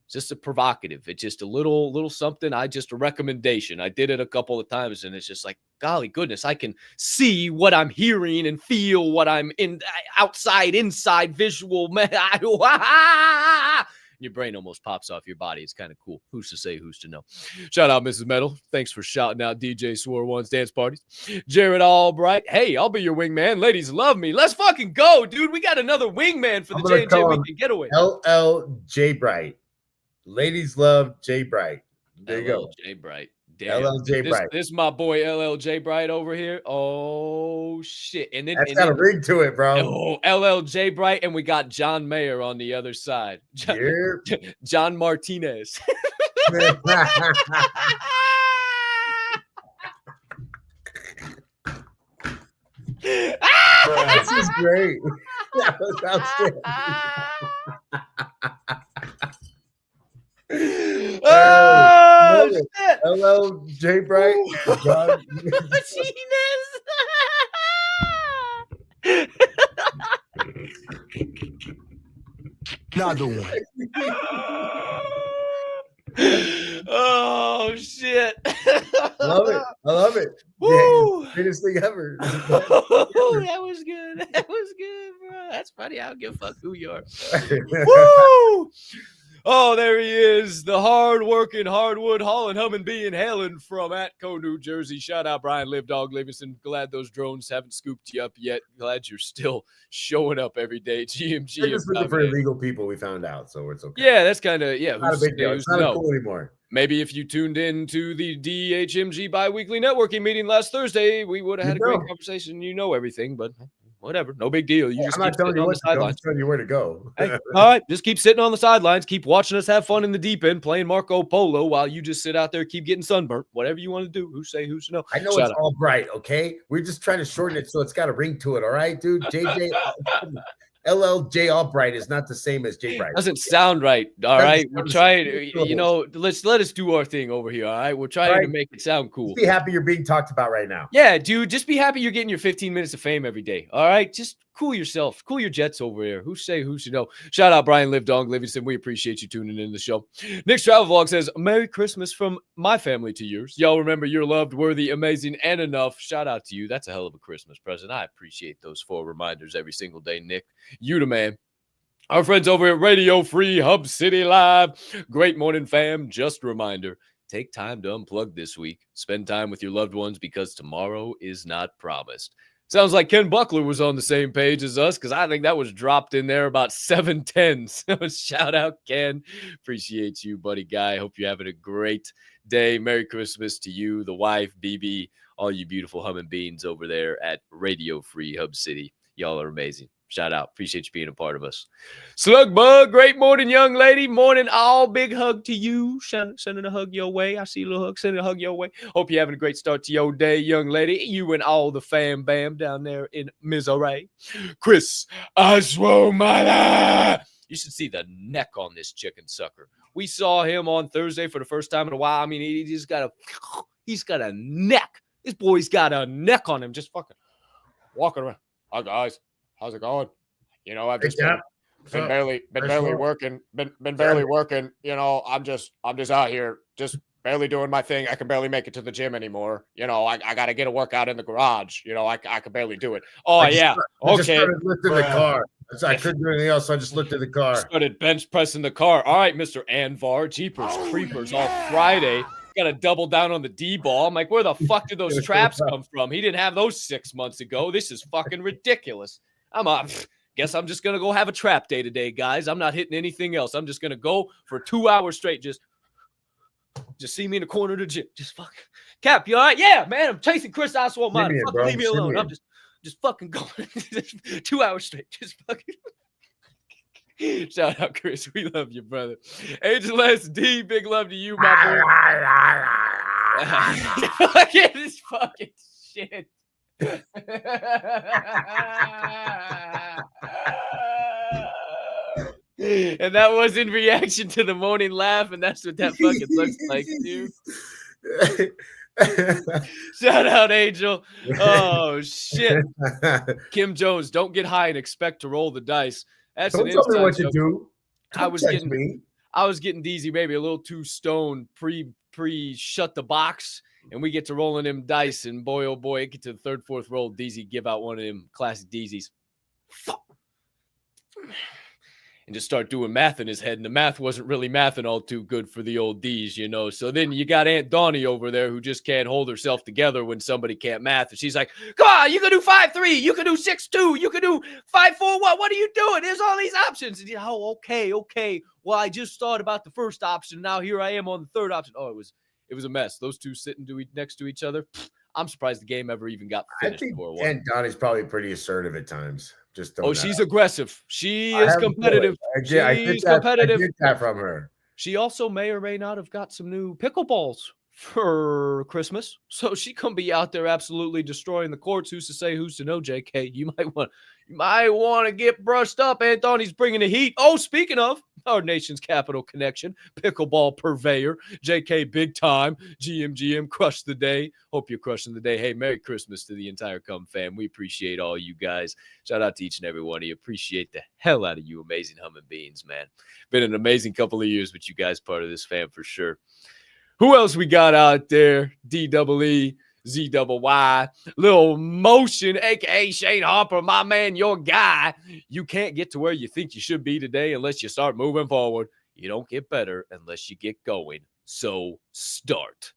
just a provocative. It's just a little something. Just a recommendation. I did it a couple of times, and it's just like, golly goodness, I can see what I'm hearing and feel what I'm outside, inside, visual. Your brain almost pops off your body. It's kind of cool. Who's to say, who's to know? Shout out, Mrs. Metal. Thanks for shouting out DJ Swirl One's dance parties. Jared Albright. Hey, I'll be your wingman. Ladies love me. Let's fucking go, dude. We got another wingman for the J&J Weekend Getaway.
LL Bright. Ladies love J Bright. There you go.
J Bright.
LL Bright.
This is my boy LL Bright over here. Oh shit! And then
that's got a ring to it,
Oh,
bro.
LL Bright, and we got John Mayer on the other side. John Martinez.
This is great. That was outstanding.
Oh shit!
Hello, J Bright.
Another one.
Oh shit!
Love it. I love it.
Woo!
Greatest thing ever.
Oh, that was good. That was good, bro. That's funny. I don't give a fuck who you are. Woo! Oh, there he is, the hard-working, hardwood, hauling, humming, being hailing from Atco, New Jersey. Shout out, Brian Live Dog Livingston. Glad those drones haven't scooped you up yet. Glad you're still showing up every day. GMG.
We're just looking for illegal people, we found out, so it's okay.
Yeah, that's kind of, yeah.
Not a big deal. It's not cool anymore.
Maybe if you tuned in to the DHMG bi-weekly networking meeting last Thursday, we would have had a great conversation. You know everything, but whatever, no big deal. I'm not telling you what to go. I'm
telling you where to go.
Hey, all right, just keep sitting on the sidelines, keep watching us have fun in the deep end, playing Marco Polo while you just sit out there, keep getting sunburnt. Whatever you want to do. Who's to know?
I know it's all bright, okay? We're just trying to shorten it so it's got a ring to it, all right, dude? JJ. LLJ Albright is not the same as J Bright.
Doesn't sound right. All right. We're trying, let us do our thing over here. All right. We're trying to make it sound cool.
Just be happy you're being talked about right now.
Yeah, dude. Just be happy you're getting your 15 minutes of fame every day. All right. Just cool yourself, cool your jets over here. Who say who should know? Shout out Brian Livdong Livingston. We appreciate you tuning in the show. Nick's Travel Vlog says, Merry Christmas from my family to yours. Y'all remember you're loved, worthy, amazing, and enough. Shout out to you. That's a hell of a Christmas present. I appreciate those 4 reminders every single day, Nick. You the man. Our friends over at Radio Free Hub City Live. Great morning, fam. Just a reminder. Take time to unplug this week. Spend time with your loved ones because tomorrow is not promised. Sounds like Ken Buckler was on the same page as us because I think that was dropped in there about 7:10. So shout out, Ken. Appreciate you, buddy guy. Hope you're having a great day. Merry Christmas to you, the wife, BB, all you beautiful humming beans over there at Radio Free Hub City. Y'all are amazing. Shout out. Appreciate you being a part of us. Slugbug, great morning, young lady. Morning, all. Big hug to you. Sending a hug your way. I see a little hug. Sending a hug your way. Hope you're having a great start to your day, young lady. You and all the fam bam down there in Missouri. Chris Aswomala. You should see the neck on this chicken sucker. We saw him on Thursday for the first time in a while. I mean, he's got a neck. This boy's got a neck on him. Just fucking walking around. Hi, guys. How's it going? You know, I've just been barely working. Been barely working. You know, I'm just out here, just barely doing my thing. I can barely make it to the gym anymore. You know, I got to get a workout in the garage. You know, I can barely do it. Oh, I just
started lifting the car. I couldn't do anything else, so I just lifted the car.
Started bench pressing the car. All right, Mr. Anvar, Jeepers, Creepers, all Friday. Got to double down on the D-ball. I'm like, where the fuck did those traps come from? He didn't have those 6 months ago. This is fucking ridiculous. Guess I'm just going to go have a trap day today, guys. I'm not hitting anything else. I'm just going to go for 2 hours straight. Just see me in the corner of the gym. Just fucking. Cap, you all right? Yeah, man. I'm chasing Chris Oswald. Leave me alone. I'm just fucking going 2 hours straight. Just fucking. Shout out, Chris. We love you, brother. Ageless D, big love to you, my boy. Look at this fucking shit. And that was in reaction to the morning laugh, and that's what that fucking looks like, dude. Shout out, Angel. Oh shit. Kim Jones, don't get high and expect to roll the dice. That's
don't tell me what to do. I was getting
DZ maybe a little too stoned pre shut the box. And we get to rolling them dice, and boy, oh boy, it get to the third, fourth roll. DZ give out one of them classic DZs. And just start doing math in his head. And the math wasn't really mathing all too good for the old D's, you know. So then you got Aunt Donnie over there who just can't hold herself together when somebody can't math. And she's like, come on, you can do 5-3. You can do 6-2. You can do 5-4. What are you doing? There's all these options. And okay. Well, I just thought about the first option. Now here I am on the third option. Oh, it was a mess. Those two sitting next to each other. I'm surprised the game ever even got finished.
I think Aunt Donnie's probably pretty assertive at times.
She's aggressive. She is competitive. She's competitive.
I get that from her.
She also may or may not have got some new pickleballs for Christmas. So she can be out there absolutely destroying the courts. Who's to say, who's to know, JK? You might want to get brushed up. Anthony's bringing the heat. Oh, speaking of our nation's capital connection, pickleball purveyor, JK big time, GM crush the day. Hope you're crushing the day. Hey, Merry Christmas to the entire Cum fam. We appreciate all you guys. Shout out to each and every one of you. Appreciate the hell out of you amazing humming beans, man. Been an amazing couple of years with you guys, part of this fam for sure. Who else we got out there? DEE, ZYY, Lil Motion, a.k.a. Shane Harper, my man, your guy. You can't get to where you think you should be today unless you start moving forward. You don't get better unless you get going. So start.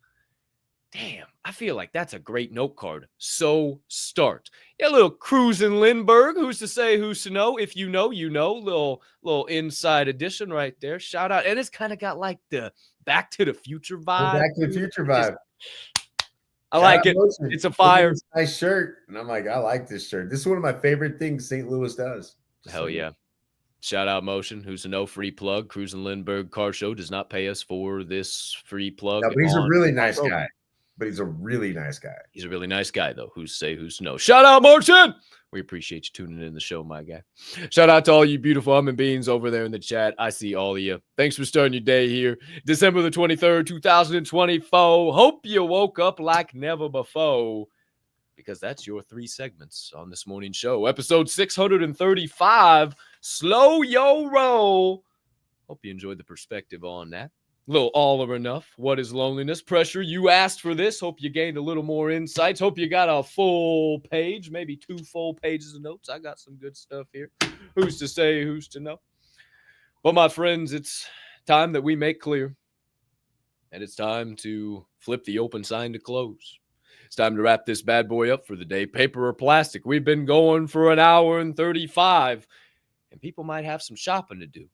Damn, I feel like that's a great note card. So start. Yeah, little cruising Lindbergh. Who's to say, who's to know? If you know, you know. Little inside edition right there. Shout out. And it's kind of got like the Back to the Future vibe.
Back to the Future vibe.
I like it. It's a fire.
Nice shirt. And I'm like, I like this shirt. This is one of my favorite things St. Louis does.
Hell yeah. Shout out Motion. Who's a no free plug. Cruising Lindbergh Car Show does not pay us for this free plug.
No, but he's a really nice guy. He's a really nice guy, though. Who's to say, who's to know? Shout out Motion. We appreciate you tuning in the show, my guy. Shout out to all you beautiful humming beans over there in the chat. I see all of you. Thanks for starting your day here. December the 23rd, 2024. Hope you woke up like never before.
because that's your 3 segments on this morning's show. Episode 635, Slow Yo Roll. Hope you enjoyed the perspective on that. A little all or enough. What is loneliness? Pressure. You asked for this. Hope you gained a little more insights. Hope you got a full page, maybe 2 full pages of notes. I got some good stuff here. Who's to say, who's to know? But my friends, it's time that we make clear. And it's time to flip the open sign to close. It's time to wrap this bad boy up for the day. Paper or plastic? We've been going for an hour and 35. And people might have some shopping to do.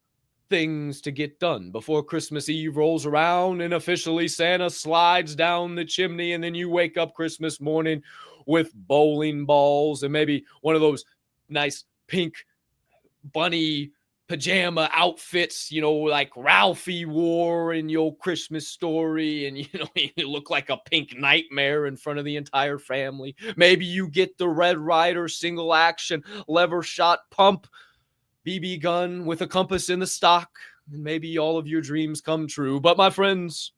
Things to get done before Christmas Eve rolls around and officially Santa slides down the chimney, and then you wake up Christmas morning with bowling balls and maybe one of those nice pink bunny pajama outfits, like Ralphie wore in your Christmas Story, and you look like a pink nightmare in front of the entire family. Maybe you get the Red Ryder single action lever shot pump BB gun with a compass in the stock, and maybe all of your dreams come true. But my friends,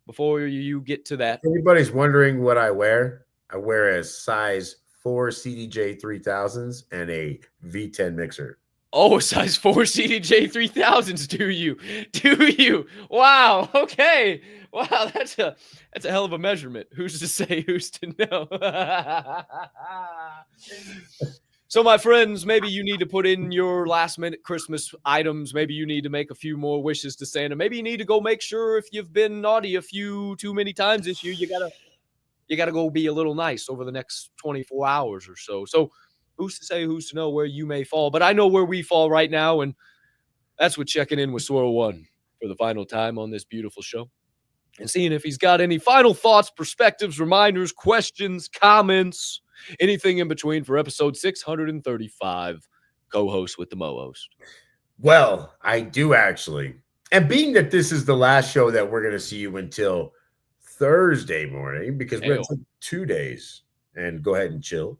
before you get to that,
if anybody's wondering what I wear a size 4 CDJ 3000s and a V10 mixer.
Oh, size 4 CDJ 3000s, do you? Do you? Wow, okay. Wow, that's a hell of a measurement. Who's to say, who's to know? So, my friends, maybe you need to put in your last-minute Christmas items. Maybe you need to make a few more wishes to Santa. Maybe you need to go make sure if you've been naughty a few too many times this year, you gotta go be a little nice over the next 24 hours or so. So, who's to say, who's to know where you may fall? But I know where we fall right now, and that's with checking in with Swirl One for the final time on this beautiful show and seeing if he's got any final thoughts, perspectives, reminders, questions, comments, anything in between for episode 635, co-host with the Mo-host.
Well, I do actually. And being that this is the last show that we're going to see you until Thursday morning, because we're going to take 2 days and go ahead and chill,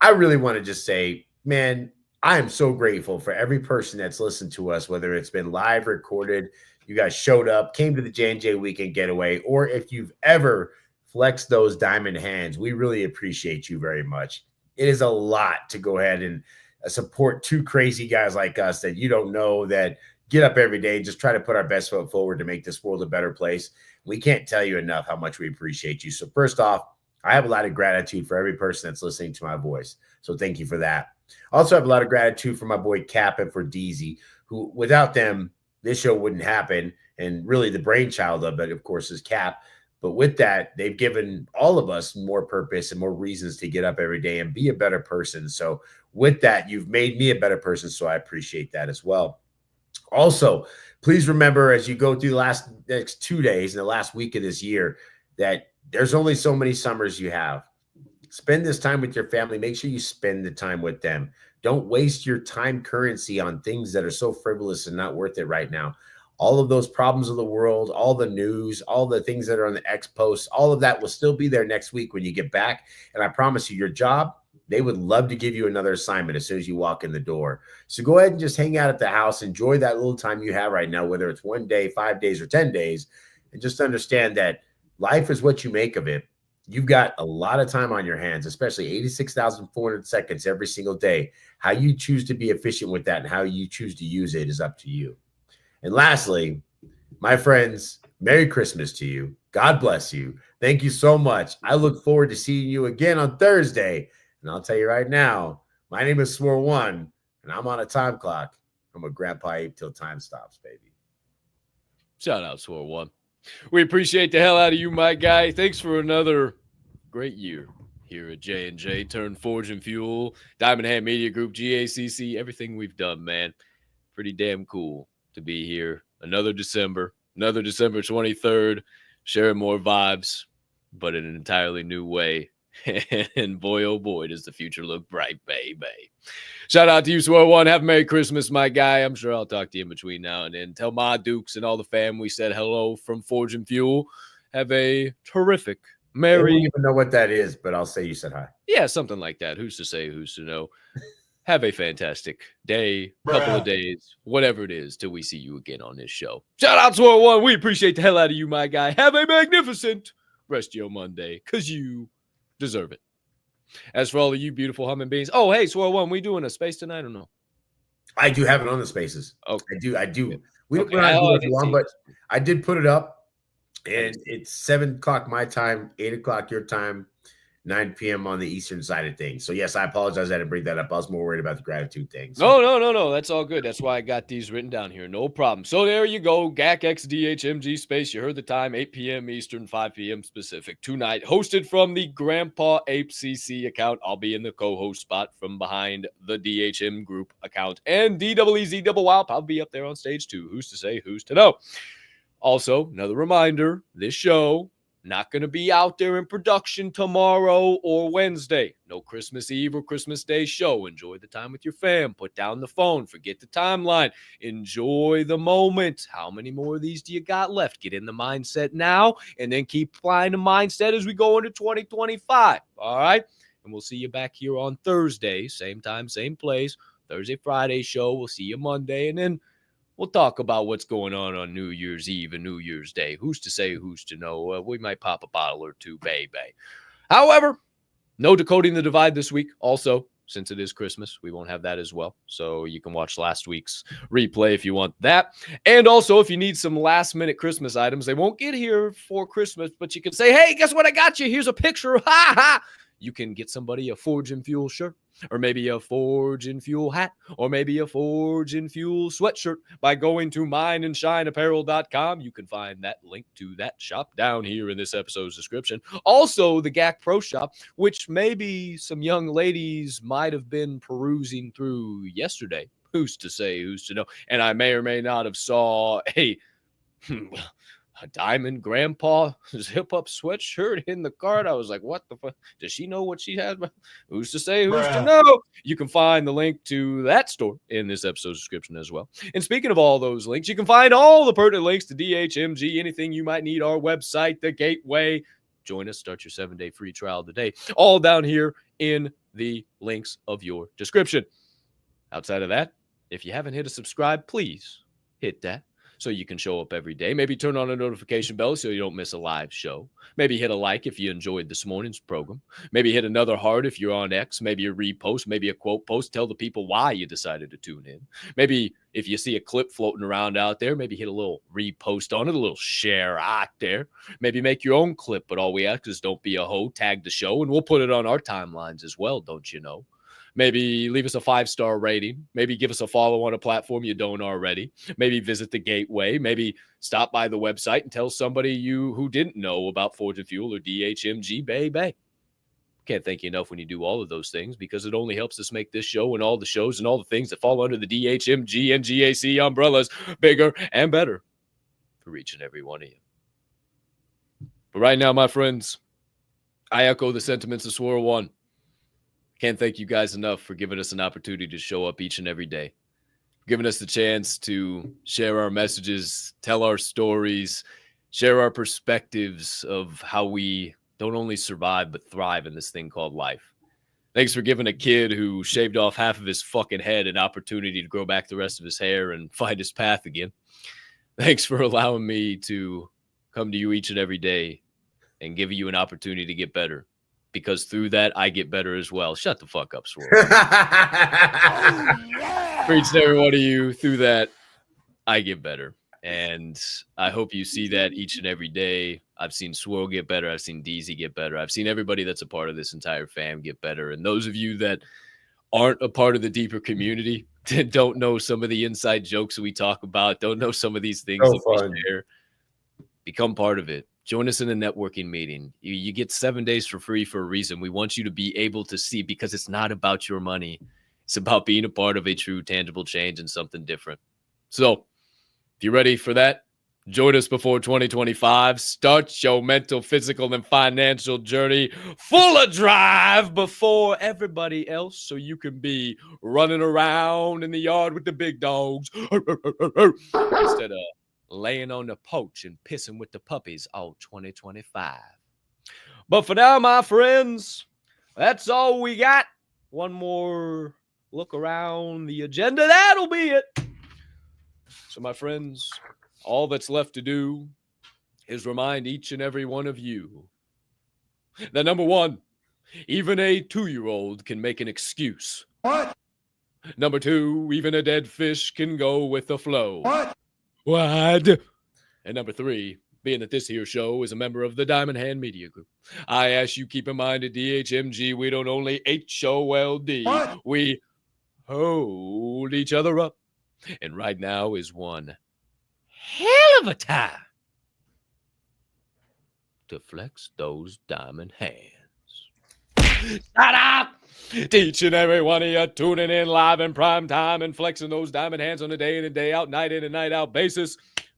I really want to just say, man, I am so grateful for every person that's listened to us, whether it's been live, recorded, you guys showed up, came to the J&J Weekend Getaway, or if you've ever flexed those diamond hands, we really appreciate you very much. It is a lot to go ahead and support 2 crazy guys like us that you don't know, that get up every day, just try to put our best foot forward to make this world a better place. We can't tell you enough how much we appreciate you. So first off, I have a lot of gratitude for every person that's listening to my voice. So thank you for that. I also have a lot of gratitude for my boy Capp and for Deezy, who without them, this show wouldn't happen. And really the brainchild of it, of course, is Capp. But with that, they've given all of us more purpose and more reasons to get up every day and be a better person. So with that, you've made me a better person. So I appreciate that as well. Also, please remember as you go through the next 2 days and the last week of this year that there's only so many summers you have. Spend this time with your family. Make sure you spend the time with them. Don't waste your time currency on things that are so frivolous and not worth it right now. All of those problems of the world, all the news, all the things that are on the X posts, all of that will still be there next week when you get back. And I promise you, your job, they would love to give you another assignment as soon as you walk in the door. So go ahead and just hang out at the house. Enjoy that little time you have right now, whether it's 1 day, 5 days, or 10 days. And just understand that life is what you make of it. You've got a lot of time on your hands, especially 86,400 seconds every single day. How you choose to be efficient with that and how you choose to use it is up to you. And lastly, my friends, Merry Christmas to you. God bless you. Thank you so much. I look forward to seeing you again on Thursday. And I'll tell you right now, my name is Swirl One, and I'm on a time clock. I'm a Grandpa Ape till time stops, baby.
Shout out, Swirl One. We appreciate the hell out of you, my guy. Thanks for another great year here at J&J, Turn Forge and Fuel, Diamond Hand Media Group, GACC, everything we've done, man. Pretty damn cool to be here. Another December 23rd, sharing more vibes, but in an entirely new way. And boy, oh boy, does the future look bright, baby. Shout out to you, Swirl One. Have a Merry Christmas, my guy. I'm sure I'll talk to you in between now and then. Tell my Dukes and all the fam we said hello from Forge and Fuel. Have a terrific, merry...
I don't even know what that is, but I'll say you said hi.
Yeah, something like that. Who's to say, who's to know? Have a fantastic day, couple of days, whatever it is, till we see you again on this show. Shout out, Swirl One. We appreciate the hell out of you, my guy. Have a magnificent rest of your Monday, because you deserve it. As for all of you beautiful humming beings, oh, hey, Swirl One, we doing a space tonight or no?
I do have it on the spaces.
Okay.
I do.
Yeah.
We're
Okay.
not doing
I
it
didn't
long,
see
but
it.
I did put it up, and it's 7 o'clock my time, 8 o'clock your time, 9 p.m. on the eastern side of things. So yes, I apologize I didn't bring that up. I was more worried about the gratitude thing. So.
No. That's all good. That's why I got these written down here. No problem. So there you go. GAC XDHMG space. You heard the time, 8 p.m. Eastern, 5 p.m. Pacific. Tonight, hosted from the Grandpa Ape CC account. I'll be in the co-host spot from behind the DHM group account. And DWZ Double Wop, I'll be up there on stage too. Who's to say, who's to know? Also, another reminder, this show not going to be out there in production tomorrow or Wednesday. No Christmas Eve or Christmas Day show. Enjoy the time with your fam. Put down the phone. Forget the timeline. Enjoy the moment. How many more of these do you got left? Get in the mindset now and then keep applying the mindset as we go into 2025. All right? And we'll see you back here on Thursday. Same time, same place. Thursday, Friday show. We'll see you Monday. And then we'll talk about what's going on New Year's Eve and New Year's Day. Who's to say, who's to know? We might pop a bottle or two, baby. However, no Decoding the Divide this week. Also, since it is Christmas, we won't have that as well. So you can watch last week's replay if you want that. And also, if you need some last-minute Christmas items, they won't get here for Christmas, but you can say, hey, guess what I got you? Here's a picture. Ha ha! You can get somebody a Forge and Fuel shirt, or maybe a Forge and Fuel hat, or maybe a Forge and Fuel sweatshirt by going to mindandshineapparel.com. You can find that link to that shop down here in this episode's description. Also, the GAC Pro Shop, which maybe some young ladies might have been perusing through yesterday. Who's to say, who's to know? And I may or may not have saw a diamond grandpa zip-up sweatshirt in the cart. I was like, what the fuck? Does she know what she has? Who's to say? Who's to know? You can find the link to that store in this episode's description as well. And speaking of all those links, you can find all the pertinent links to DHMG, anything you might need, our website, the gateway. Join us. Start your 7-day free trial today. All down here in the links of your description. Outside of that, if you haven't hit a subscribe, please hit that, so you can show up every day. Maybe turn on a notification bell so you don't miss a live show. Maybe hit a like if you enjoyed this morning's program. Maybe hit another heart if you're on X. Maybe a repost, maybe a quote post. Tell the people why you decided to tune in. Maybe if you see a clip floating around out there, maybe hit a little repost on it, a little share out there. Maybe make your own clip, but all we ask is don't be a hoe. Tag the show, and we'll put it on our timelines as well, don't you know? Maybe leave us a 5-star rating. Maybe give us a follow on a platform you don't already. Maybe visit the gateway. Maybe stop by the website and tell somebody you who didn't know about Forge and Fuel or DHMG, baby. Can't thank you enough when you do all of those things, because it only helps us make this show and all the shows and all the things that fall under the DHMG and GAC umbrellas bigger and better for each and every one of you. But right now, my friends, I echo the sentiments of Swirl One. Can't thank you guys enough for giving us an opportunity to show up each and every day, giving us the chance to share our messages, tell our stories, share our perspectives of how we don't only survive but thrive in this thing called life. Thanks for giving a kid who shaved off half of his fucking head an opportunity to grow back the rest of his hair and find his path again. Thanks for allowing me to come to you each and every day and give you an opportunity to get better. Because through that, I get better as well. Shut the fuck up, Swirl. For each and every one of you, through that, I get better. And I hope you see that each and every day. I've seen Swirl get better. I've seen DZ get better. I've seen everybody that's a part of this entire fam get better. And those of you that aren't a part of the deeper community, don't know some of the inside jokes we talk about, don't know some of these things that we share, become part of it. Join us in a networking meeting. You get 7 days for free for a reason. We want you to be able to see, because it's not about your money. It's about being a part of a true, tangible change and something different. So if you're ready for that, join us before 2025. Start your mental, physical, and financial journey full of drive before everybody else, so you can be running around in the yard with the big dogs instead of laying on the porch and pissing with the puppies all 2025. But for now, my friends, that's all we got. One more look around the agenda. That'll be it. So, my friends, all that's left to do is remind each and every one of you that, number one, even a 2-year-old can make an excuse.
What?
Number 2, even a dead fish can go with the flow.
What?
What? And number 3, being that this here show is a member of the Diamond Hand Media Group, I ask you keep in mind at DHMG, we don't only HOLD,
What?
we hold each other up. And right now is one hell of a time to flex those diamond hands. Shut up! Each and every one of you tuning in live in prime time and flexing those diamond hands on a day in and day out, night in and night out basis.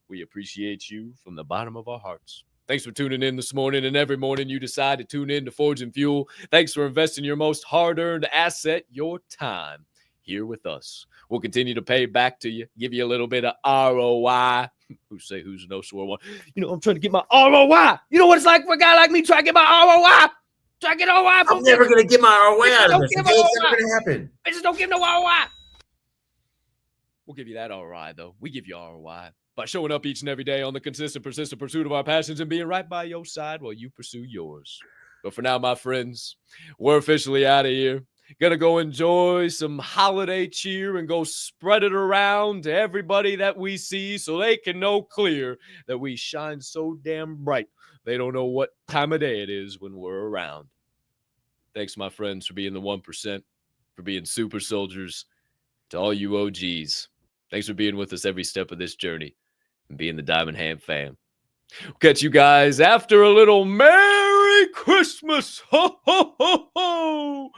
We appreciate you from the bottom of our hearts. Thanks for tuning in this morning, and every morning you decide to tune in to Forge and Fuel. Thanks for investing your most hard-earned asset, your time, here with us. We'll continue to pay back to you, give you a little bit of ROI. Who's no swear one? You know, I'm trying to get my ROI. You know what it's like for a guy like me trying to get my ROI? Try to get ROI.
I'm never going to get my ROI out of this. It's never going to happen.
Bitches don't give no ROI. We'll give you that ROI, though. We give you ROI by showing up each and every day on the consistent, persistent pursuit of our passions and being right by your side while you pursue yours. But for now, my friends, we're officially out of here. Gonna go enjoy some holiday cheer and go spread it around to everybody that we see so they can know clear that we shine so damn bright they don't know what time of day it is when we're around. Thanks, my friends, for being the 1%, for being super soldiers. To all you OGs, thanks for being with us every step of this journey and being the Diamond Hand fam. We'll catch you guys after a little Merry Christmas. Ho, ho, ho, ho.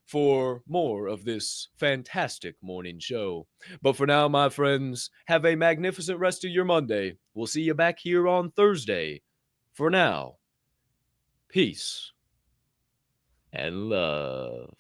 For more of this fantastic morning show. But for now, my friends, have a magnificent rest of your Monday. We'll see you back here on Thursday. For now, peace and love.